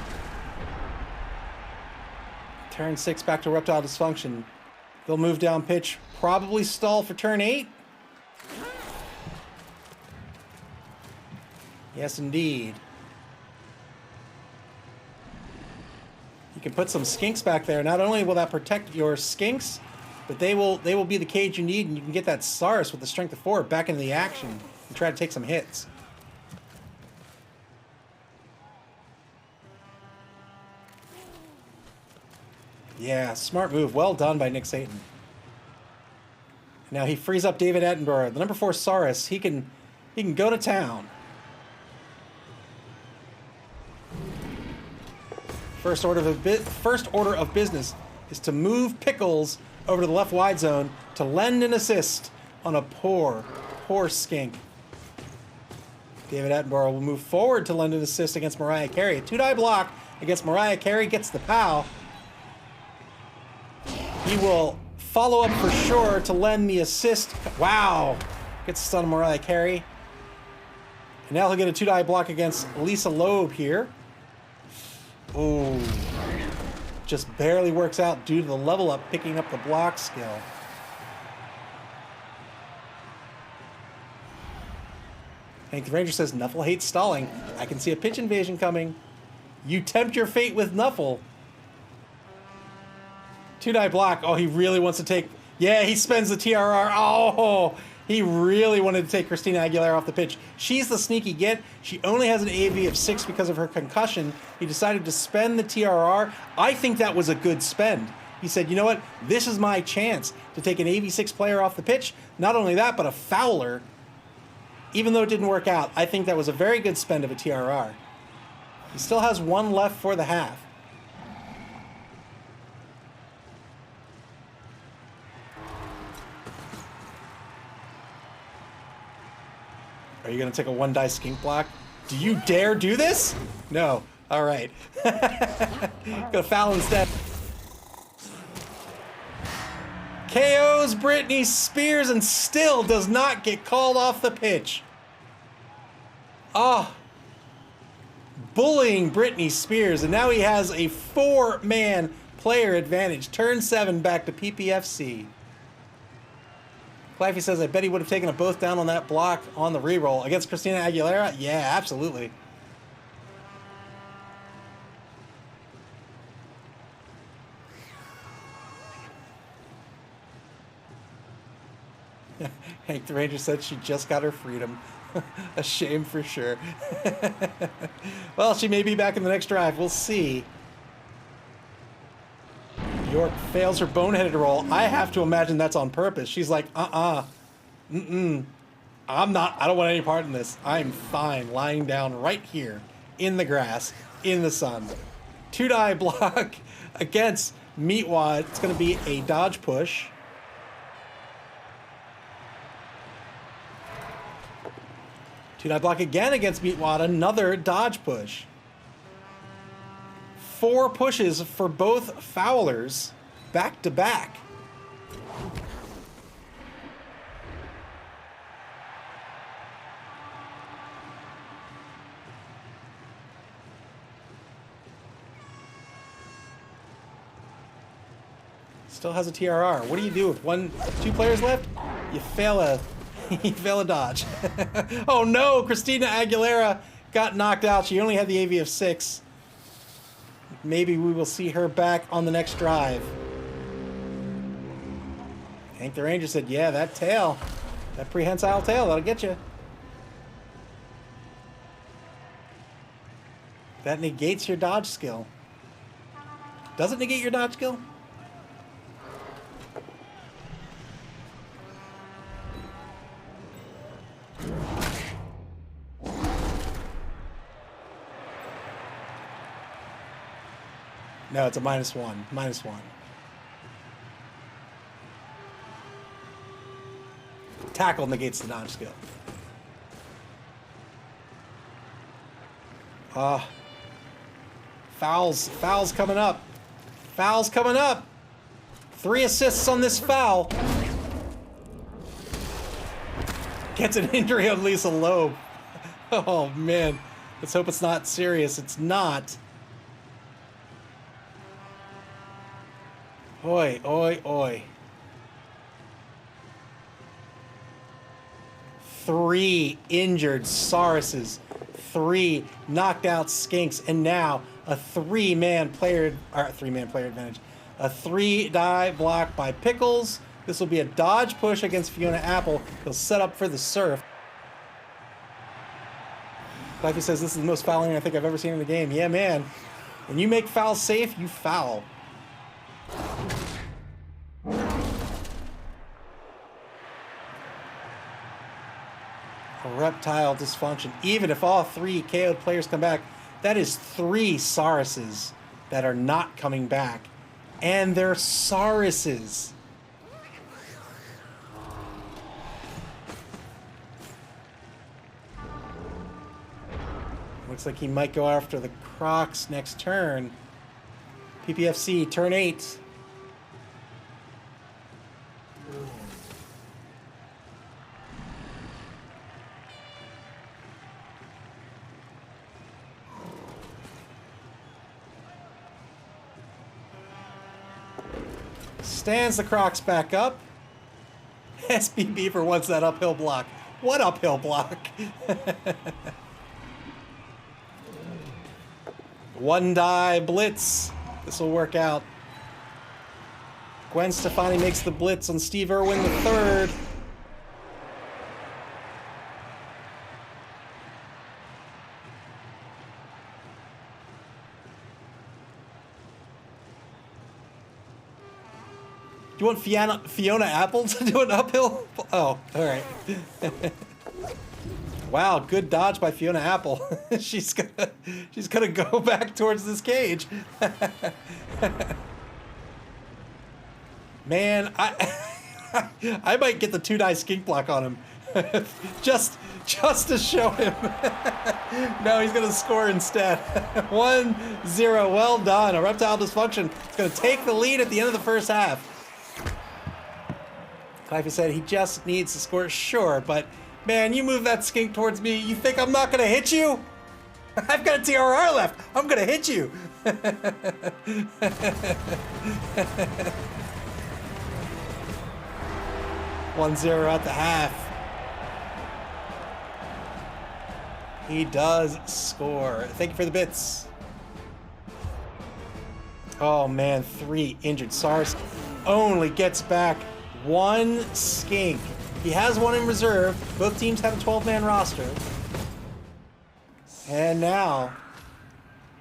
Turn 6 back to Reptile Dysfunkshun. They'll move down pitch. Probably stall for turn 8. Yes, indeed. You can put some skinks back there. Not only will that protect your skinks, but they will be the cage you need, and you can get that Saurus with the strength of 4 back into the action and try to take some hits. Yeah, smart move. Well done by Nick Satan. Now he frees up David Attenborough. The number 4 Saurus, he can go to town. First order of business is to move Pickles over to the left wide zone to lend an assist on a poor skink. David Attenborough will move forward to lend an assist against Mariah Carey. A 2-die block against Mariah Carey gets the POW. He will follow up for sure to lend the assist. Wow. Gets the stun of Mariah Carey. And now he'll get a 2-die block against Lisa Loeb here. Ooh. Just barely works out due to the level up picking up the block skill. Hank the Ranger says, Nuffle hates stalling. I can see a pitch invasion coming. You tempt your fate with Nuffle. 2-die block. Oh, he really wants to take... Yeah, he spends the TRR. Oh, he really wanted to take Christina Aguilera off the pitch. She's the sneaky get. She only has an AV of 6 because of her concussion. He decided to spend the TRR. I think that was a good spend. He said, you know what? This is my chance to take an AV6 player off the pitch. Not only that, but a fouler. Even though it didn't work out, I think that was a very good spend of a TRR. He still has 1 left for the half. Are you going to take a 1-die skink block? Do you dare do this? No. All right. Go foul instead. KOs Britney Spears and still does not get called off the pitch. Ah. Bullying Britney Spears, and now he has a 4-man player advantage. Turn 7 back to PPFC. Clifey says, I bet he would have taken them both down on that block on the reroll. Against Christina Aguilera? Yeah, absolutely. Hank the Ranger said she just got her freedom. A shame for sure. Well, she may be back in the next drive. We'll see. York fails her boneheaded roll. I have to imagine that's on purpose. She's like, I'm not, I don't want any part in this. I'm fine lying down right here in the grass, in the sun. 2-die block against Meatwad. It's going to be a dodge push. 2-die block again against Meatwad. Another dodge push. 4 pushes for both foulers back to back. Still has a TRR. What do you do with 2 players left? You fail a dodge. Oh no, Christina Aguilera got knocked out. She only had the AV of 6. Maybe we will see her back on the next drive. Hank the Ranger said, yeah, that tail. That prehensile tail, that'll get you. That negates your dodge skill. Does it negate your dodge skill? No, it's a -1. -1. Tackle negates the dodge skill. Foul's coming up. Foul's coming up. 3 assists on this foul. Gets an injury on Lisa Loeb. Oh, man. Let's hope it's not serious. It's not. Oi, oi, oi. 3 injured Sauruses. 3 knocked out Skinks. And now a 3-man player advantage. A 3-die block by Pickles. This will be a dodge push against Fiona Apple. He'll set up for the surf. Lifey says this is the most fouling I think I've ever seen in the game. Yeah, man. When you make fouls safe, you foul. A Reptile Dysfunkshun. Even if all 3 KO'd players come back, that is 3 Sauruses that are not coming back. And they're Sauruses. Looks like he might go after the Crocs next turn. PPFC, turn 8. Stands the Crocs back up. SB Beaver wants that uphill block. What uphill block? 1-die blitz. This will work out. Gwen Stefani makes the blitz on Steve Irwin III. Do you want Fiona Apple to do an uphill? Oh, all right. Wow, good dodge by Fiona Apple. she's gonna go back towards this cage. Man, I might get the 2-die skink block on him, just to show him. No, he's gonna score instead. 1-0. Well done. A Reptile Dysfunkshun is gonna take the lead at the end of the first half. Like I said, he just needs to score. Sure, but man, you move that skink towards me. You think I'm not gonna hit you? I've got a TRR left. I'm gonna hit you. 1-0 at the half. He does score. Thank you for the bits. Oh man, 3 injured. SARS only gets back 1 skink. He has 1 in reserve. Both teams have a 12-man roster. And now,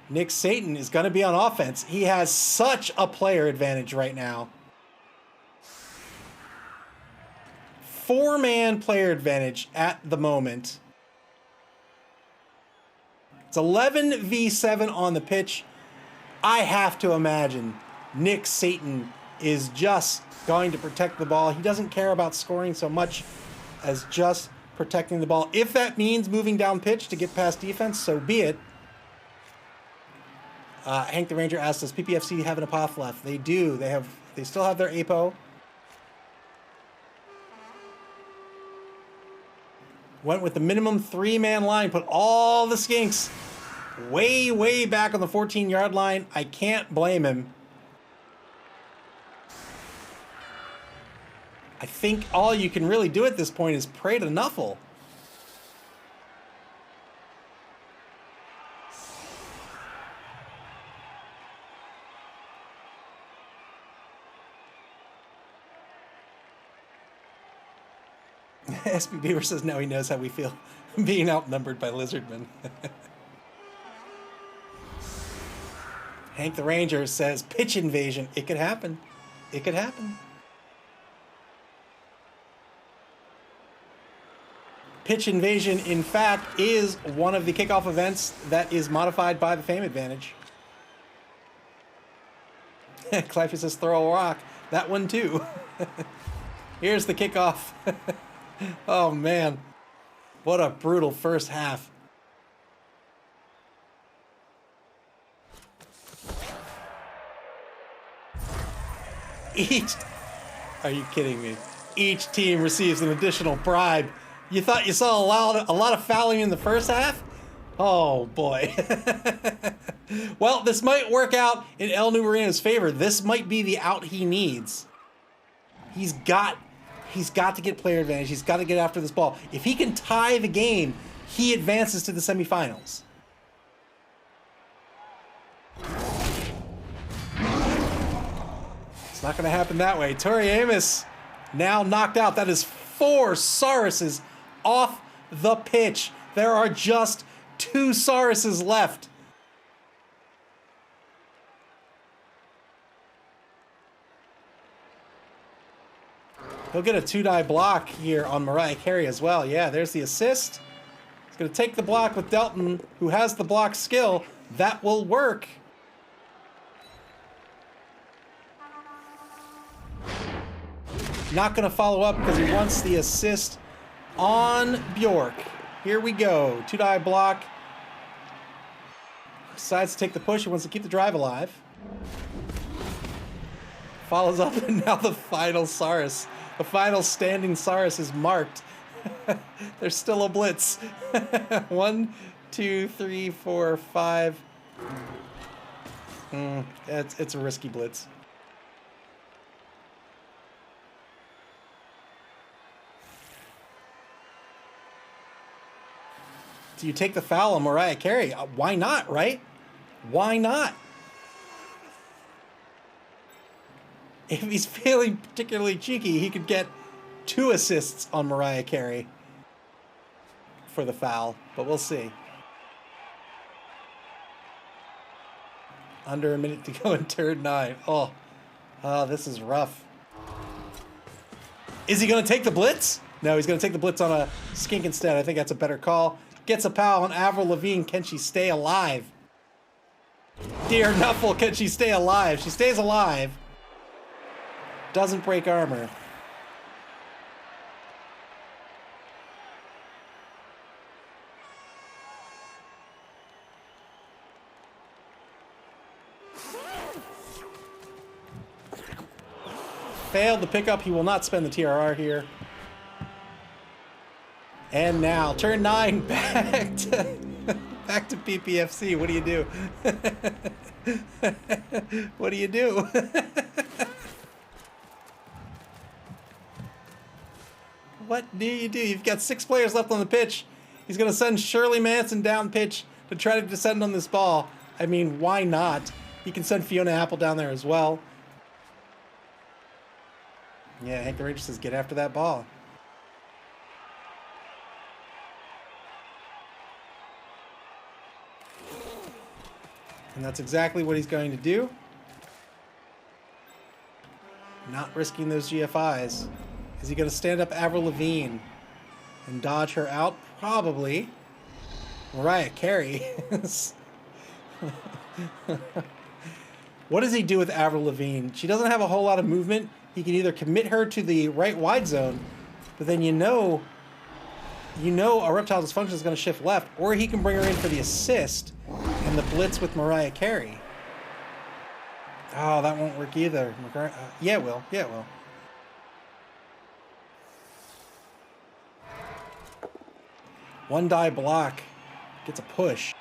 Nick Satan is going to be on offense. He has such a player advantage right now. 4-man player advantage at the moment. It's 11v7 on the pitch. I have to imagine Nick Satan is just going to protect the ball. He doesn't care about scoring so much as just protecting the ball. If that means moving down pitch to get past defense, so be it. Hank the Ranger asked, does PPFC have an apoth left? They do. They still have their apo. Went with the minimum 3-man line, put all the skinks way, way back on the 14-yard line. I can't blame him. I think all you can really do at this point is pray to Nuffle. SB Beaver says now he knows how we feel being outnumbered by lizardmen. Hank the Ranger says pitch invasion. It could happen. It could happen. Pitch invasion, in fact, is one of the kickoff events that is modified by the fame advantage. Cliffy says throw a rock. That one too. Here's the kickoff. Oh man. What a brutal first half. Are you kidding me? Each team receives an additional bribe. You thought you saw a lot of fouling in the first half? Oh boy. Well, this might work out in El Numerino's favor. This might be the out he needs. He's got to get player advantage. He's got to get after this ball. If he can tie the game, he advances to the semifinals. It's not going to happen that way. Tori Amos now knocked out. That is 4 Sauruses off the pitch. There are just 2 Sauruses left. He'll get a 2-die block here on Mariah Carey as well. Yeah, there's the assist. He's going to take the block with Delton, who has the block skill. That will work. Not going to follow up because he wants the assist on Bjork. Here we go. 2-die block. Decides to take the push. He wants to keep the drive alive. Follows up, and now the final Saurus. The final standing Saurus is marked. There's still a blitz. 1, 2, 3, 4, 5. It's a risky blitz. Do you take the foul on Mariah Carey? Why not, right? Why not? If he's feeling particularly cheeky, he could get 2 assists on Mariah Carey for the foul, but we'll see. Under a minute to go in turn 9. Oh, this is rough. Is he going to take the blitz? No, he's going to take the blitz on a skink instead. I think that's a better call. Gets a foul on Avril Lavigne. Can she stay alive? Dear Nuffle, can she stay alive? She stays alive. Doesn't break armor. Failed the pickup. He will not spend the TRR here. And now, turn 9, back to PPFC. What do you do? What do you do? What do you do? You've got 6 players left on the pitch. He's going to send Shirley Manson down pitch to try to descend on this ball. I mean, why not? He can send Fiona Apple down there as well. Yeah, Hank the Ranger says, get after that ball. And that's exactly what he's going to do. Not risking those GFIs. Is he going to stand up Avril Lavigne and dodge her out? Probably. Mariah Carey. What does he do with Avril Lavigne? She doesn't have a whole lot of movement. He can either commit her to the right wide zone, but then you know a Reptile Dysfunkshun is going to shift left, or he can bring her in for the assist and the blitz with Mariah Carey. Oh, that won't work either. Yeah, it will. Yeah, it will. One die block. Gets a push.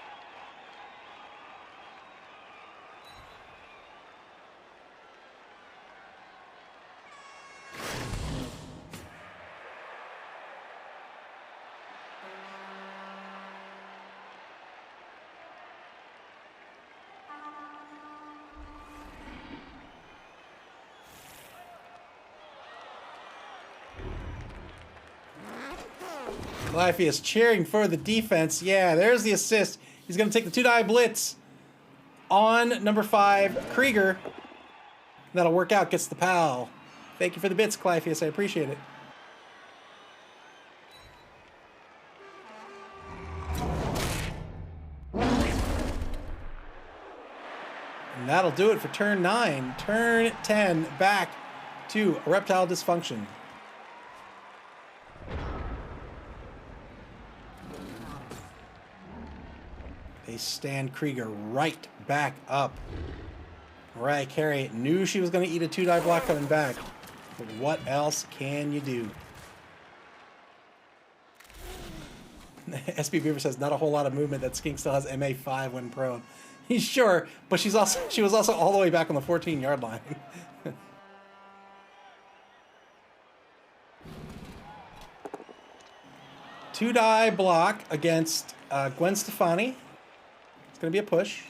Glyphius cheering for the defense. Yeah, there's the assist. He's going to take the 2-die blitz on number 5, Krieger. That'll work out. Gets the pal. Thank you for the bits, Glyphius. I appreciate it. And that'll do it for turn 9. Turn 10, back to a Reptile Dysfunkshun. They stand Krieger right back up. Mariah Carey knew she was going to eat a 2-die block coming back. But what else can you do? SB Beaver says, not a whole lot of movement. That skink still has MA5 when prone. He's sure, but she was also all the way back on the 14-yard line. 2-die block against Gwen Stefani. It's going to be a push.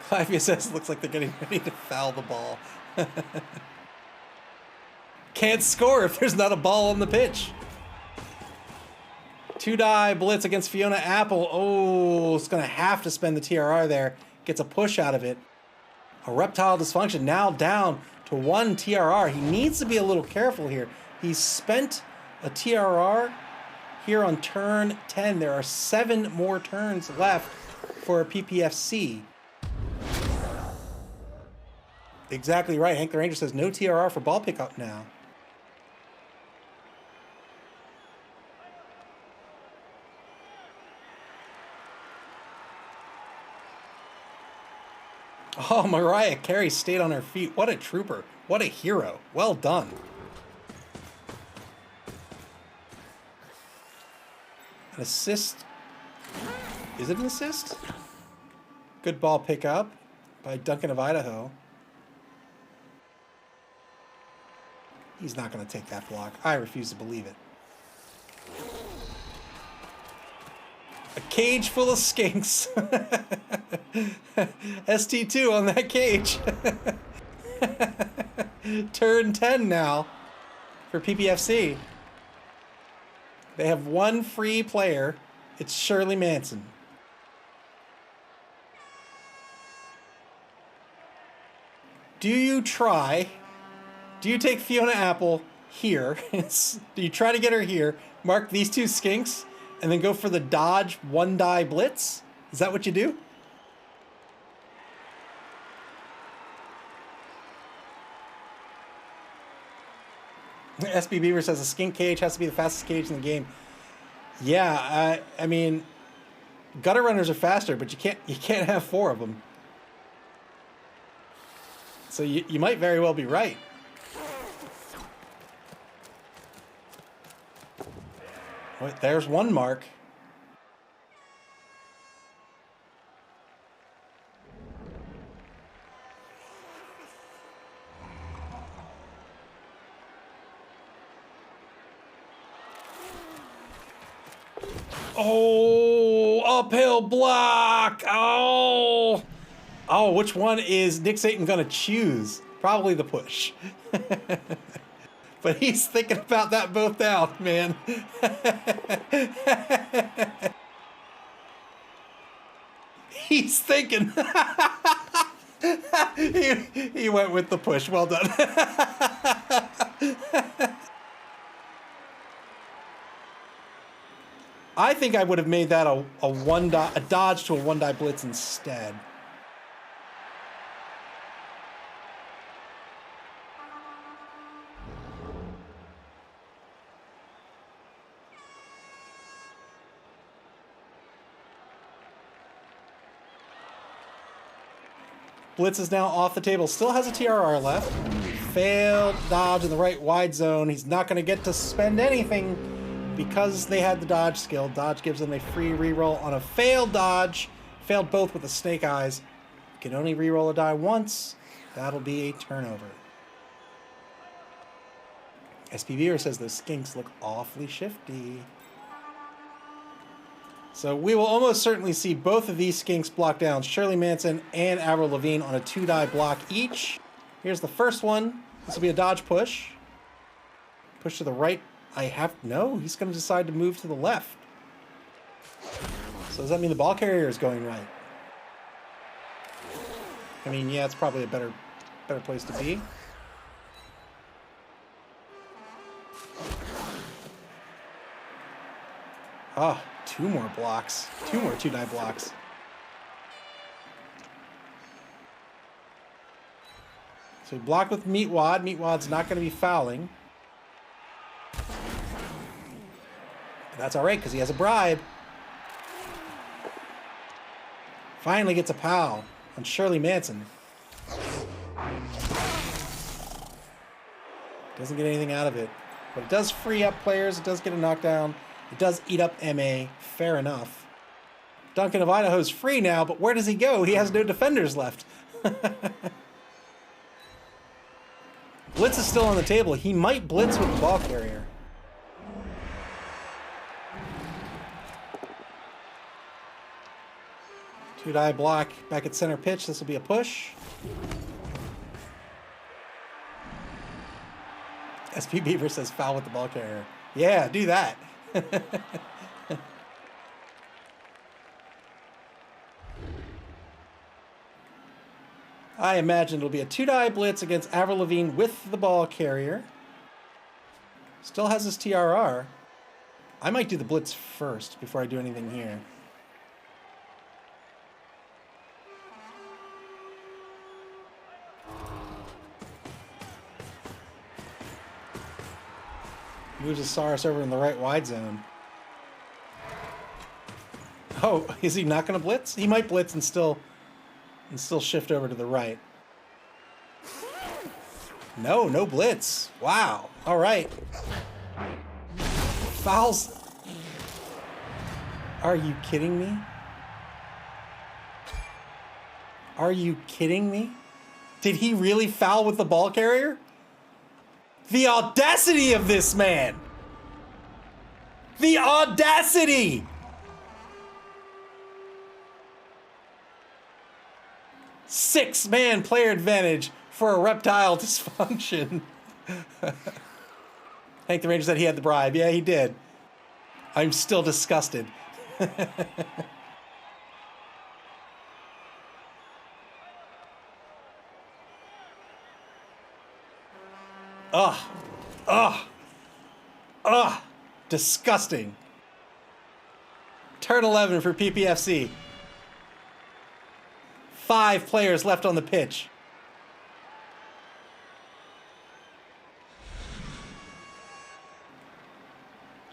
Clivia says, looks like they're getting ready to foul the ball. Can't score if there's not a ball on the pitch. 2-die blitz against Fiona Apple. Oh, it's going to have to spend the TRR there. Gets a push out of it. A Reptile Dysfunkshun now down to 1 TRR. He needs to be a little careful here. He's spent a TRR here on turn 10. There are 7 more turns left for a PPFC. Exactly right. Hank the Ranger says no TRR for ball pickup now. Oh, Mariah Carey stayed on her feet. What a trooper. What a hero. Well done. An assist. Is it an assist? Good ball pickup by Duncan of Idaho. He's not going to take that block. I refuse to believe it. A cage full of skinks. ST2 on that cage. Turn 10 now for PPFC. They have 1 free player. It's Shirley Manson. Do you take Fiona Apple here? Do you try to get her here, mark these 2 skinks, and then go for the dodge 1-die blitz? Is that what you do? SB Beaver says a skink cage has to be the fastest cage in the game. Yeah, I mean, gutter runners are faster, but you can't have 4 of them. So you might very well be right. Wait, there's 1 mark. Oh, uphill block. Oh, which one is Nick Satan going to choose? Probably the push. But he's thinking about that both down, man. He's thinking. He went with the push. Well done. I think I would have made that a dodge to a 1-die blitz instead. Blitz is now off the table. Still has a TRR left. Failed dodge in the right wide zone. He's not going to get to spend anything because they had the dodge skill. Dodge gives them a free reroll on a failed dodge. Failed both with the snake eyes. Can only reroll a die once. That'll be a turnover. SPVer says those skinks look awfully shifty. So we will almost certainly see both of these skinks block down, Shirley Manson and Avril Lavigne, on a 2-die block each. Here's the first one. This will be a dodge push. Push to the right. No, he's going to decide to move to the left. So does that mean the ball carrier is going right? I mean, yeah, it's probably a better place to be. Ah, 2 more blocks. 2 more 2-die blocks. So we block with Meatwad. Meatwad's not going to be fouling. But that's all right, because he has a bribe. Finally gets a POW on Shirley Manson. Doesn't get anything out of it. But it does free up players. It does get a knockdown. It does eat up MA. Fair enough. Duncan of Idaho's free now, but where does he go? He has no defenders left. Blitz is still on the table. He might blitz with the ball carrier. Two-die block back at center pitch. This will be a push. SP Beaver says foul with the ball carrier. Yeah, do that. I imagine it'll be a 2-die blitz against Avril Lavigne with the ball carrier. Still has his TRR. I might do the blitz first before I do anything here. Moves his Saurus over in the right wide zone. Oh, is he not going to blitz? He might blitz and still shift over to the right. No, no blitz. Wow. All right. Fouls. Are you kidding me? Are you kidding me? Did he really foul with the ball carrier? The audacity of this man! The audacity! Six-man player advantage for a Reptile Dysfunkshun. Hank the Ranger said he had the bribe. Yeah, he did. I'm still disgusted. Disgusting. Turn 11 for PPFC. 5 players left on the pitch.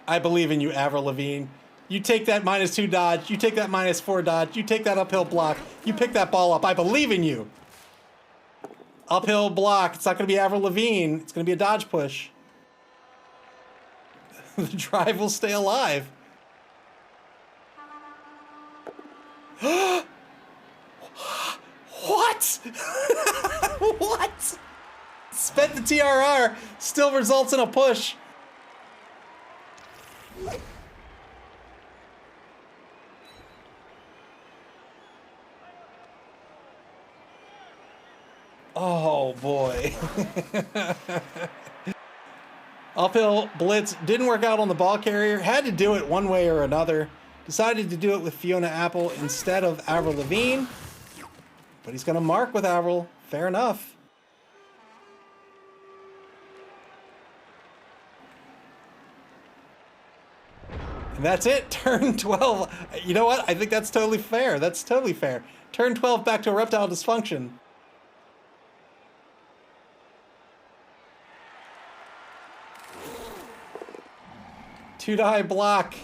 I believe in you, Avril Lavigne. You take that -2 dodge. You take that -4 dodge. You take that uphill block. You pick that ball up. I believe in you. Uphill block. It's not going to be Avril Lavigne. It's going to be a dodge push. The drive will stay alive. What? What? Spent the TRR. Still results in a push. Oh boy. Uphill blitz didn't work out on the ball carrier. Had to do it one way or another. Decided to do it with Fiona Apple instead of Avril Lavigne. But he's going to mark with Avril. Fair enough. And that's it. Turn 12. You know what? I think that's totally fair. That's totally fair. Turn 12 back to a Reptile Dysfunkshun. Two-die block.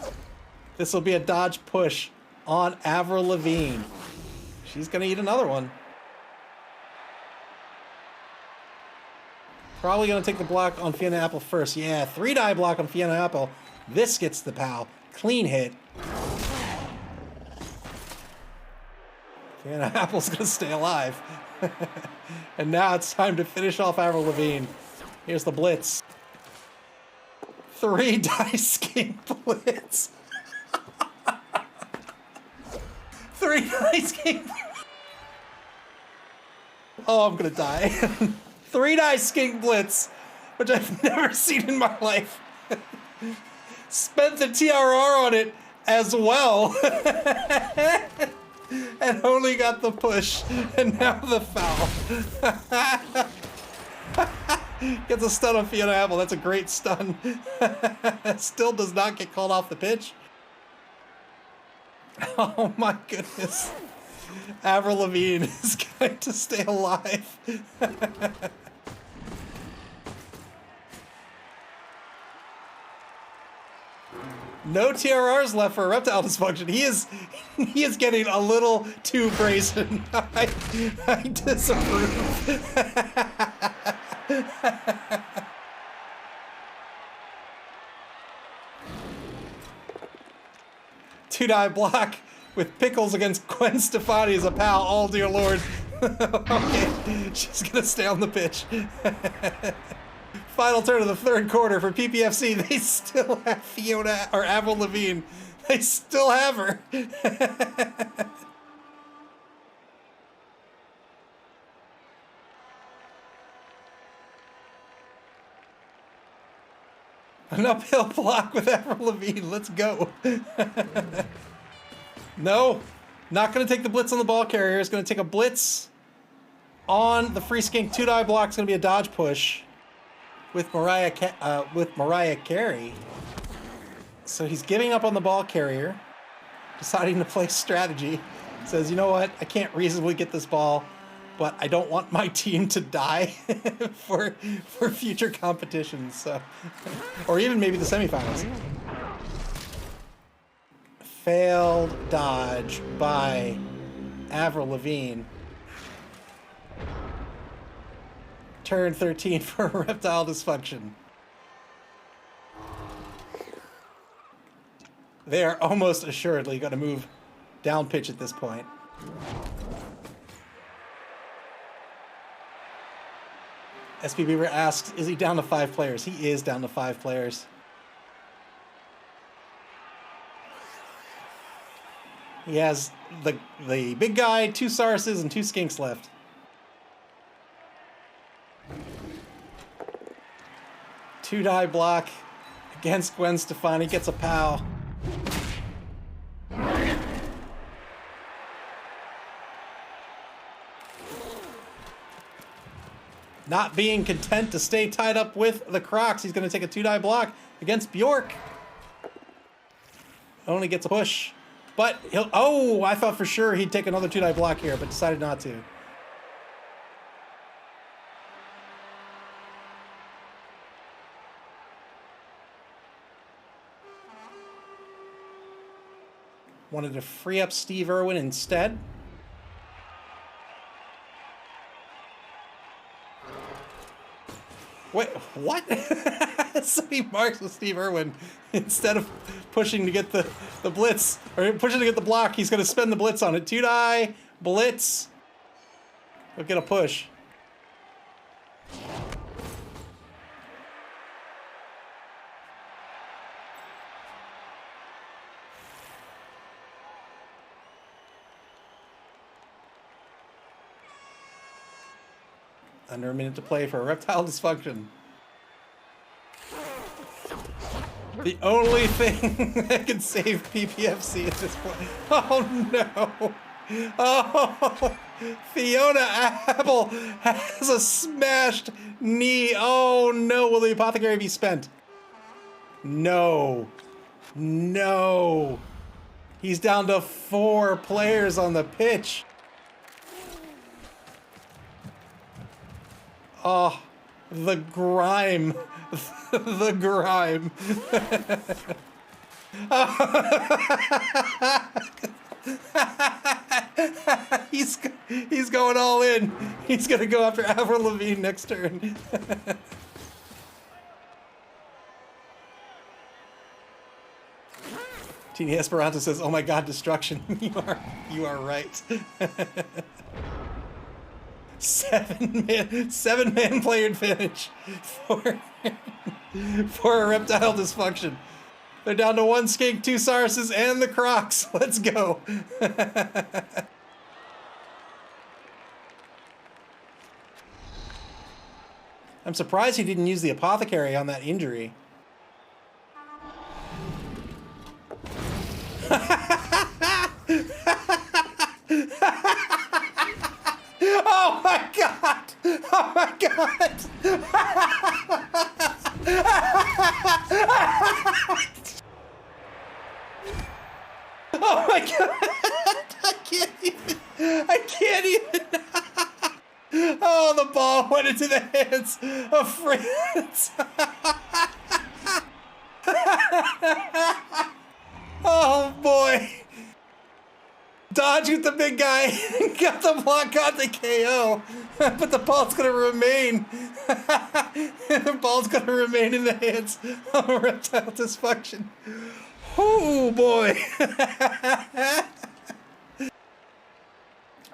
This will be a dodge push on Avril Lavigne. She's going to eat another one. Probably going to take the block on Fiona Apple first. Yeah, 3-die block on Fiona Apple. This gets the POW. Clean hit. Fiona Apple's going to stay alive. And now it's time to finish off Avril Lavigne. Here's the blitz. 3-die skink blitz. Very nice game. Oh, I'm gonna die. 3-die skink blitz, which I've never seen in my life. Spent the TRR on it as well. And only got the push, and now the foul. Gets a stun on Fiona Apple. That's a great stun. Still does not get called off the pitch. Oh my goodness. Avril Lavigne is going to stay alive. No TRRs left for Reptile Dysfunkshun. He is getting a little too brazen. I disapprove. 2-die block with Pickles against Gwen Stefani as a pal. Oh dear lord. Okay, she's gonna stay on the pitch. Final turn of the third quarter for PPFC. They still have Fiona, or Avril Lavigne. They still have her. An uphill block with Avril Lavigne. Let's go. No, not going to take the blitz on the ball carrier. It's going to take a blitz on the free skink. 2-die block is going to be a dodge push with Mariah Carey. So he's giving up on the ball carrier, deciding to play strategy. Says, you know what? I can't reasonably get this ball, but I don't want my team to die for future competitions. So, or even maybe the semifinals. Failed dodge by Avril Lavigne. Turn 13 for Reptile Dysfunkshun. They are almost assuredly going to move down pitch at this point. SP Beaver asks, is he down to 5 players? He is down to 5 players. He has the big guy, 2 Sarses, and 2 Skinks left. Two-die block against Gwen Stefani. Gets a POW. Not being content to stay tied up with the Crocs, he's going to take a 2-die block against Bjork. Only gets a push. But he'll... Oh, I thought for sure he'd take another 2-die block here, but decided not to. Wanted to free up Steve Irwin instead. Wait, what? So he marks with Steve Irwin instead of pushing to get the blitz, or pushing to get the block. He's going to spend the blitz on it. 2-die blitz. He'll get a push. Under a minute to play for Reptile Dysfunkshun. The only thing that can save PPFC at this point. Oh no! Oh, Fiona Apple has a smashed knee. Oh no! Will the apothecary be spent? No. No. He's down to 4 players on the pitch. Oh, the grime. The grime. He's going all in. He's gonna go after Avril Lavigne next turn. Teeny Esperanto says, "Oh my God, destruction! You are right." 7-man player advantage for a Reptile Dysfunkshun. They're down to 1 skink, 2 Sauruses, and the Crocs. Let's go. I'm surprised he didn't use the Apothecary on that injury. Oh my god! Oh my god! Oh my god! I can't even. Oh, the ball went into the hands of France. Oh boy. Dodge with the big guy. Got the block, got the KO. But the ball's gonna remain. The ball's gonna remain in the hands of Reptile Dysfunkshun. Oh boy.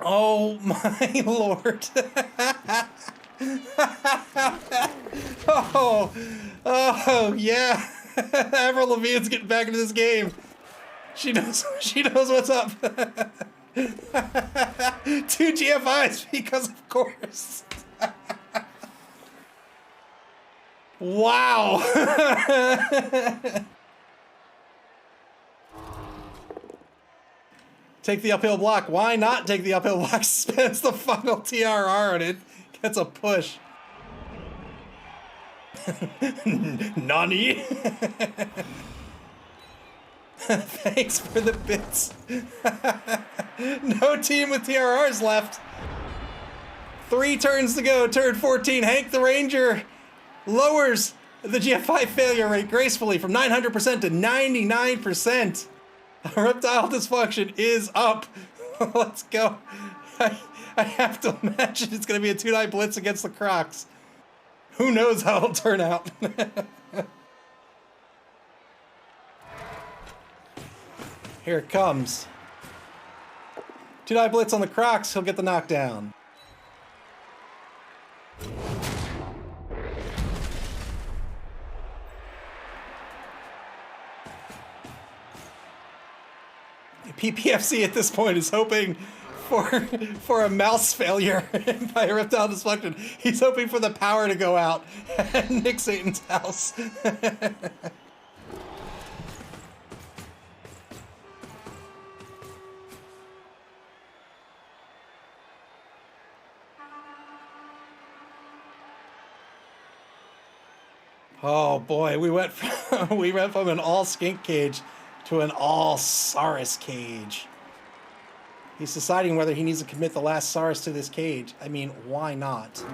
Oh my lord. Oh yeah. Avril Lavigne's getting back into this game. She knows what's up. 2 GFIs because of course. Wow. Take the uphill block. Why not take the uphill block? Spends the final TRR on it. Gets a push. Nani? Thanks for the bits. No team with TRRs left. 3 turns to go. Turn 14. Hank the Ranger lowers the GFI failure rate gracefully from 900% to 99%. Reptile Dysfunkshun is up. Let's go. I have to imagine it's going to be a 2-die blitz against the Crocs. Who knows how it'll turn out. Here it comes. 2-die blitz on the Crocs. He'll get the knockdown. PPFC at this point is hoping for a mouse failure by Reptile Dysfunkshun. He's hoping for the power to go out at Nick Satan's house. Oh boy, we went from an all skink cage to an all Saurus cage. He's deciding whether he needs to commit the last Saurus to this cage. I mean, why not?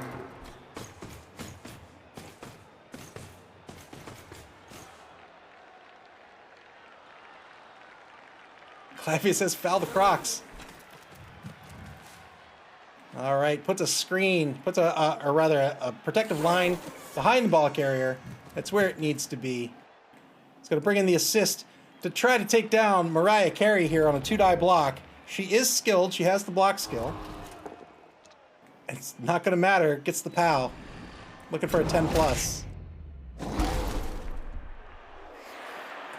Clappy says foul the Crocs. All right, puts a screen, puts a protective line behind the ball carrier. That's where it needs to be. It's going to bring in the assist to try to take down Mariah Carey here on a 2-die block. She is skilled. She has the block skill. It's not going to matter. Gets the POW. Looking for a 10+.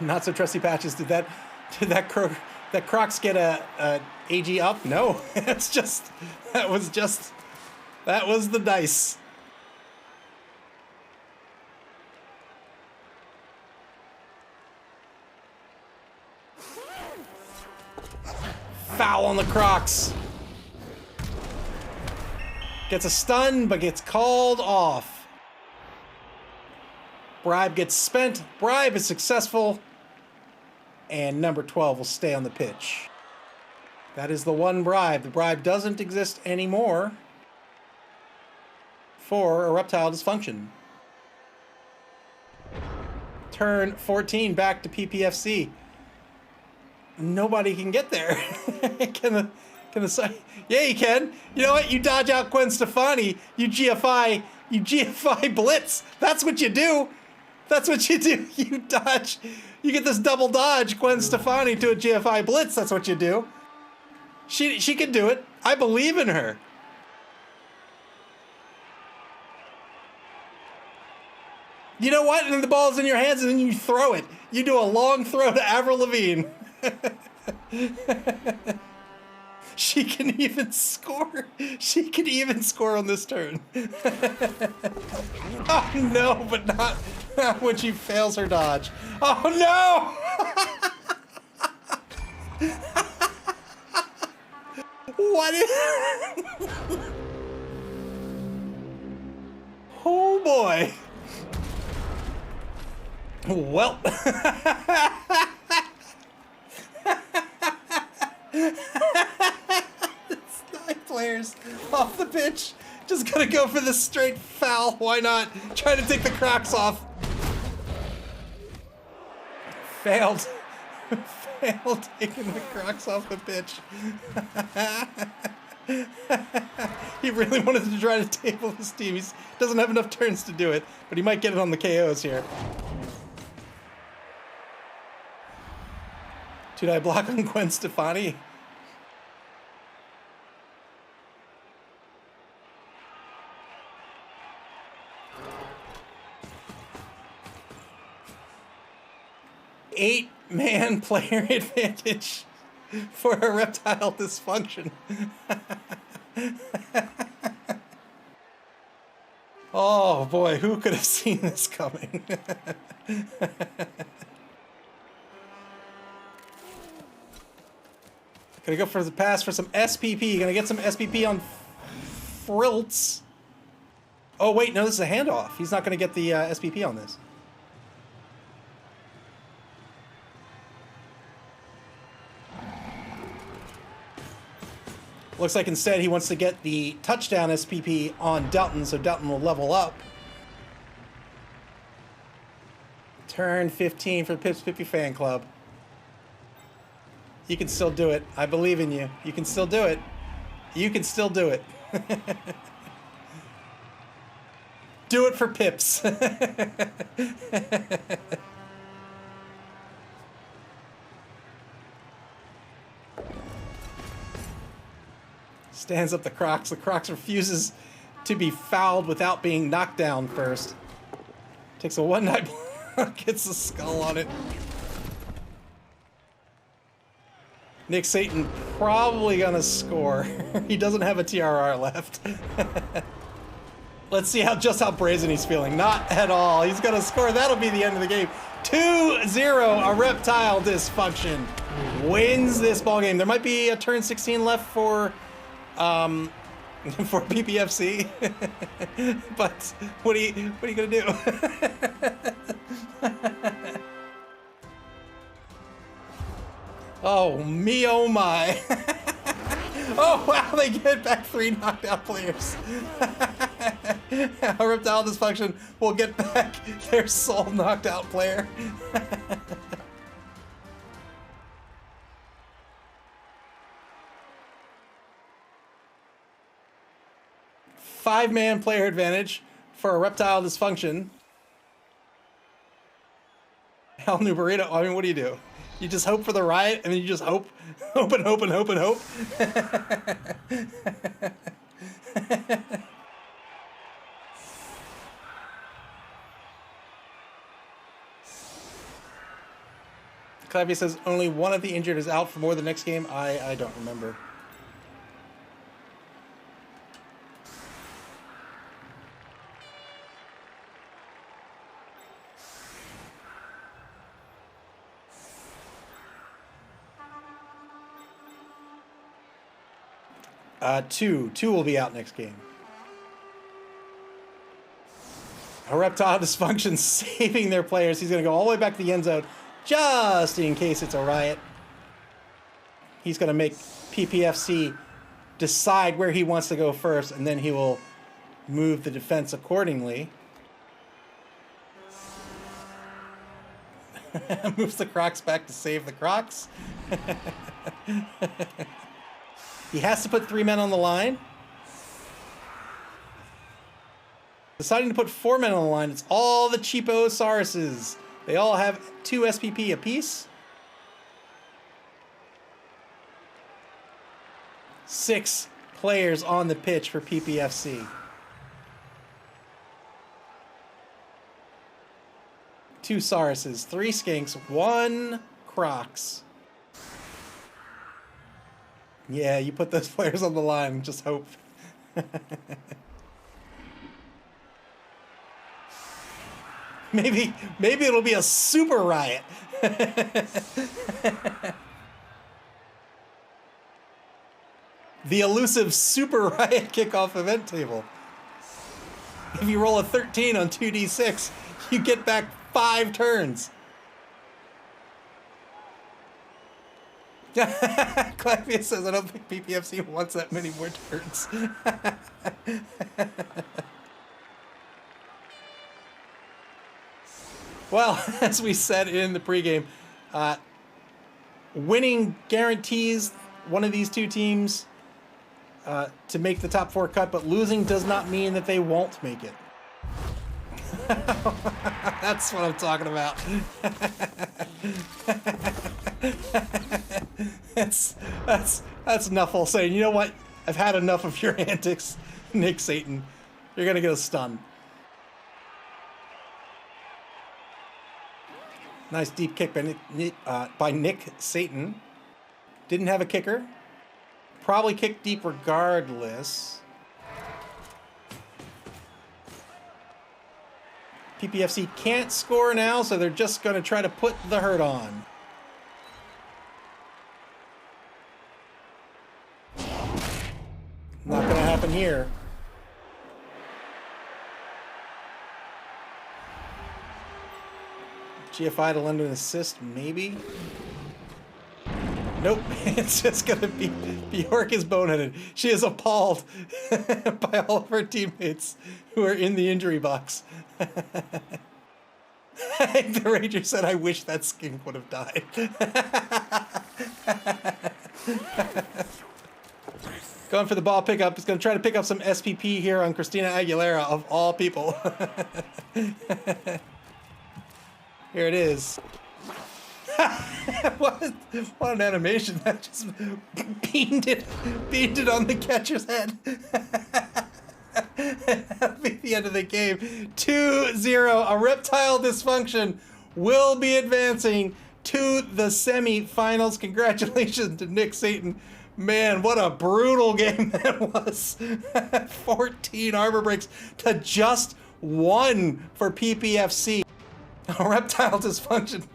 Not so trusty patches. Did that Crocs get a AG up? No. It's just that was the dice. Foul on the Crocs. Gets a stun, but gets called off. Bribe gets spent. Bribe is successful. And number 12 will stay on the pitch. That is the one bribe. The bribe doesn't exist anymore for a Reptile Dysfunkshun. Turn 14 back to PPFC. Nobody can get there. Can the yeah, you can. You know what? You dodge out Gwen Stefani. You GFI blitz. That's what you do. That's what you do. You dodge. You get this double dodge Gwen Stefani to a GFI blitz. That's what you do. She can do it. I believe in her. You know what? And then the ball's in your hands and then you throw it. You do a long throw to Avril Lavigne. She can even score. She can even score on this turn. Oh no, but not when she fails her dodge. Oh no! What is... Oh boy. Well. It's 9 players off the pitch. Just gonna go for the straight foul. Why not? Trying to take the Crocs off. Failed. Failed taking the Crocs off the pitch. He really wanted to try to table his team. He doesn't have enough turns to do it, but he might get it on the KOs here. 2-die block on Gwen Stefani. Eight-man player advantage for a Reptile Dysfunkshun. Oh boy, who could have seen this coming? Gonna go for the pass for some SPP. Gonna get some SPP on Friltz. Oh wait, no, this is a handoff. He's not gonna get the SPP on this. Looks like instead he wants to get the touchdown SPP on Dalton, so Dalton will level up. Turn 15 for Pip's Pippy fan club. You can still do it. I believe in you. You can still do it. You can still do it. Do it for Pips. Stands up the Crocs. The Crocs refuses to be fouled without being knocked down first. Takes a 1-night block, gets the skull on it. Nick Satan probably gonna score. He doesn't have a TRR left. Let's see just how brazen he's feeling. Not at all. He's gonna score. That'll be the end of the game. 2-0. A Reptile Dysfunkshun wins this ball game. There might be a turn 16 left for PPFC. But what are you gonna do? Oh me, oh my. Oh wow, they get back 3 knocked out players. A Reptile Dysfunkshun will get back their sole knocked out player. 5-man player advantage for a Reptile Dysfunkshun. Hell, new burrito. I mean, what do? You just hope for the riot, and then you just hope and hope and hope and hope. Clappy says only one of the injured is out for more the next game. I don't remember. Two will be out next game. A Reptile Dysfunkshun saving their players. He's going to go all the way back to the end zone just in case it's a riot. He's going to make PPFC decide where he wants to go first, and then he will move the defense accordingly. Moves the Crocs back to save the Crocs. He has to put 3 men on the line. Deciding to put 4 men on the line. It's all the cheapo Sauruses. They all have 2 SPP apiece. 6 players on the pitch for PPFC. 2 Sauruses, 3 Skinks, 1 Crocs. Yeah, you put those players on the line and just hope. Maybe it'll be a super riot. The elusive super riot kickoff event table. If you roll a 13 on 2d6, you get back 5 turns. Clapia says, I don't think PPFC wants that many more turns. Well, as we said in the pregame, winning guarantees one of these 2 teams to make the top 4 cut, but losing does not mean that they won't make it. That's what I'm talking about. That's Nuffle saying, you know what? I've had enough of your antics, Nick Satan. You're gonna get a stun. Nice deep kick by Nick Satan. Didn't have a kicker. Probably kicked deep regardless. PPFC can't score now, so they're just going to try to put the hurt on. Not going to happen here. GFI to lend an assist, maybe? Nope, it's just going to be Bjork is boneheaded. She is appalled by all of her teammates who are in the injury box. The Ranger said, I wish that skink would have died. Going for the ball pickup. He's going to try to pick up some SPP here on Christina Aguilera, of all people. Here it is. What an animation. That just beamed it on the catcher's head. That'll be the end of the game. 2-0. A Reptile Dysfunction will be advancing to the semi-finals. Congratulations to Nick Satan. Man, what a brutal game that was. 14 arbor breaks to just 1 for PPFC. A Reptile Dysfunction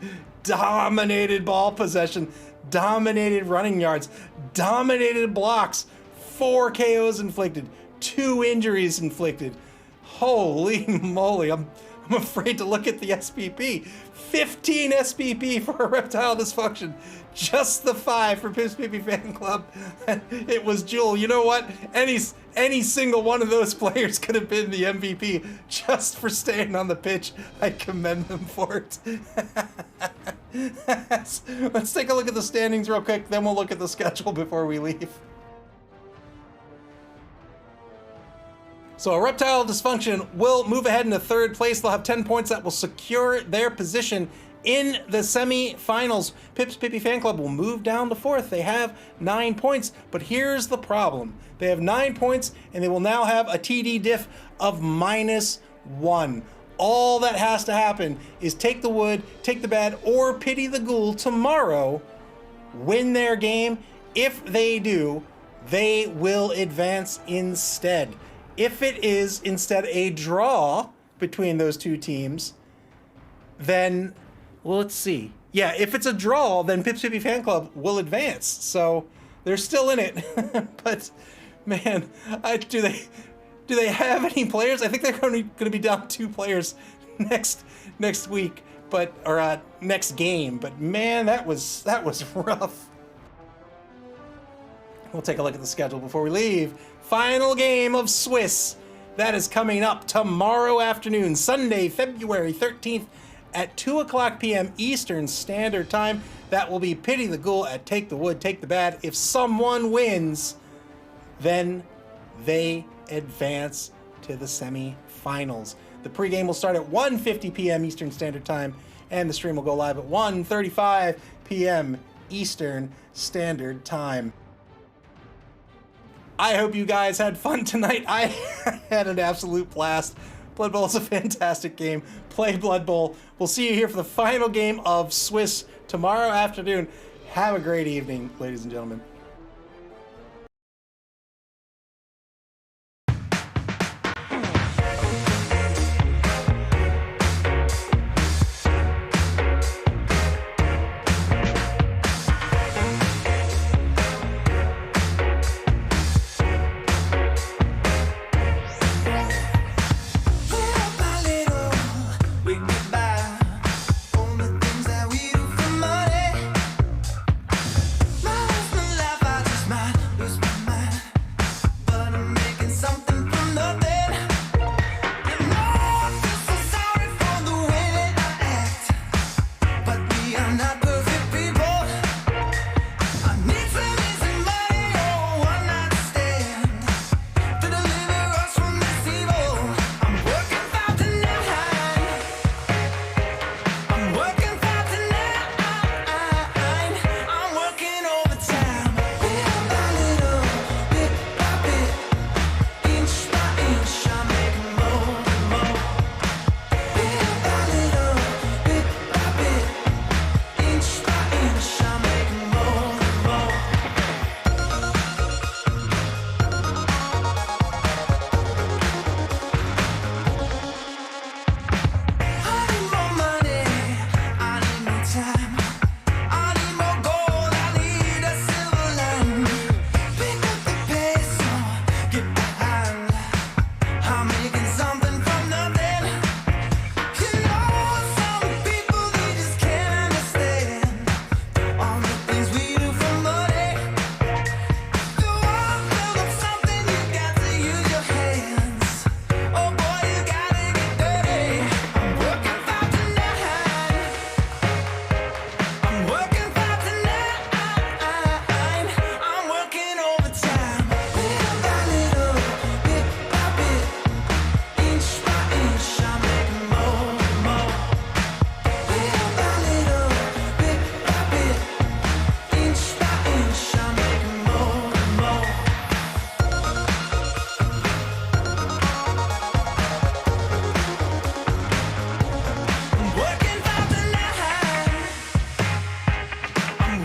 dominated ball possession, dominated running yards, dominated blocks, 4 KOs inflicted, 2 injuries inflicted. Holy moly, I'm afraid to look at the SPP. 15 SPP for a Reptile Dysfunction. Just the 5 for Pippy Fan Club. It was Jewel. You know what? Any single one of those players could have been the MVP just for staying on the pitch. I commend them for it. Let's take a look at the standings real quick, then we'll look at the schedule before we leave. So a Reptile Dysfunction will move ahead into 3rd place. They'll have 10 points that will secure their position in the semi-finals. Pip's Pippy Fan Club will move down to 4th. They have 9 points, but here's the problem. They have 9 points, and they will now have a TD diff of -1. All that has to happen is take the wood, take the bad, or pity the ghoul tomorrow, win their game. If they do, they will advance instead. If it is instead a draw between those 2 teams, then, well, let's see. Yeah, if it's a draw, then Pip's Pippy Fan Club will advance. So they're still in it. But man, do they have any players? I think they're going to be down 2 players next week, or next game. But man, that was rough. We'll take a look at the schedule before we leave. Final game of Swiss. That is coming up tomorrow afternoon, Sunday, February 13th at 2:00 p.m. Eastern Standard Time. That will be Pity the Ghoul at Take the Wood, Take the Bad. If someone wins, then they advance to the semi-finals. The pregame will start at 1:50 p.m. Eastern Standard Time, and the stream will go live at 1:35 p.m. Eastern Standard Time. I hope you guys had fun tonight. I had an absolute blast Blood Bowl is a fantastic game. Play Blood Bowl. We'll see you here for the final game of Swiss tomorrow afternoon. Have a great evening, ladies and gentlemen.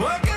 Working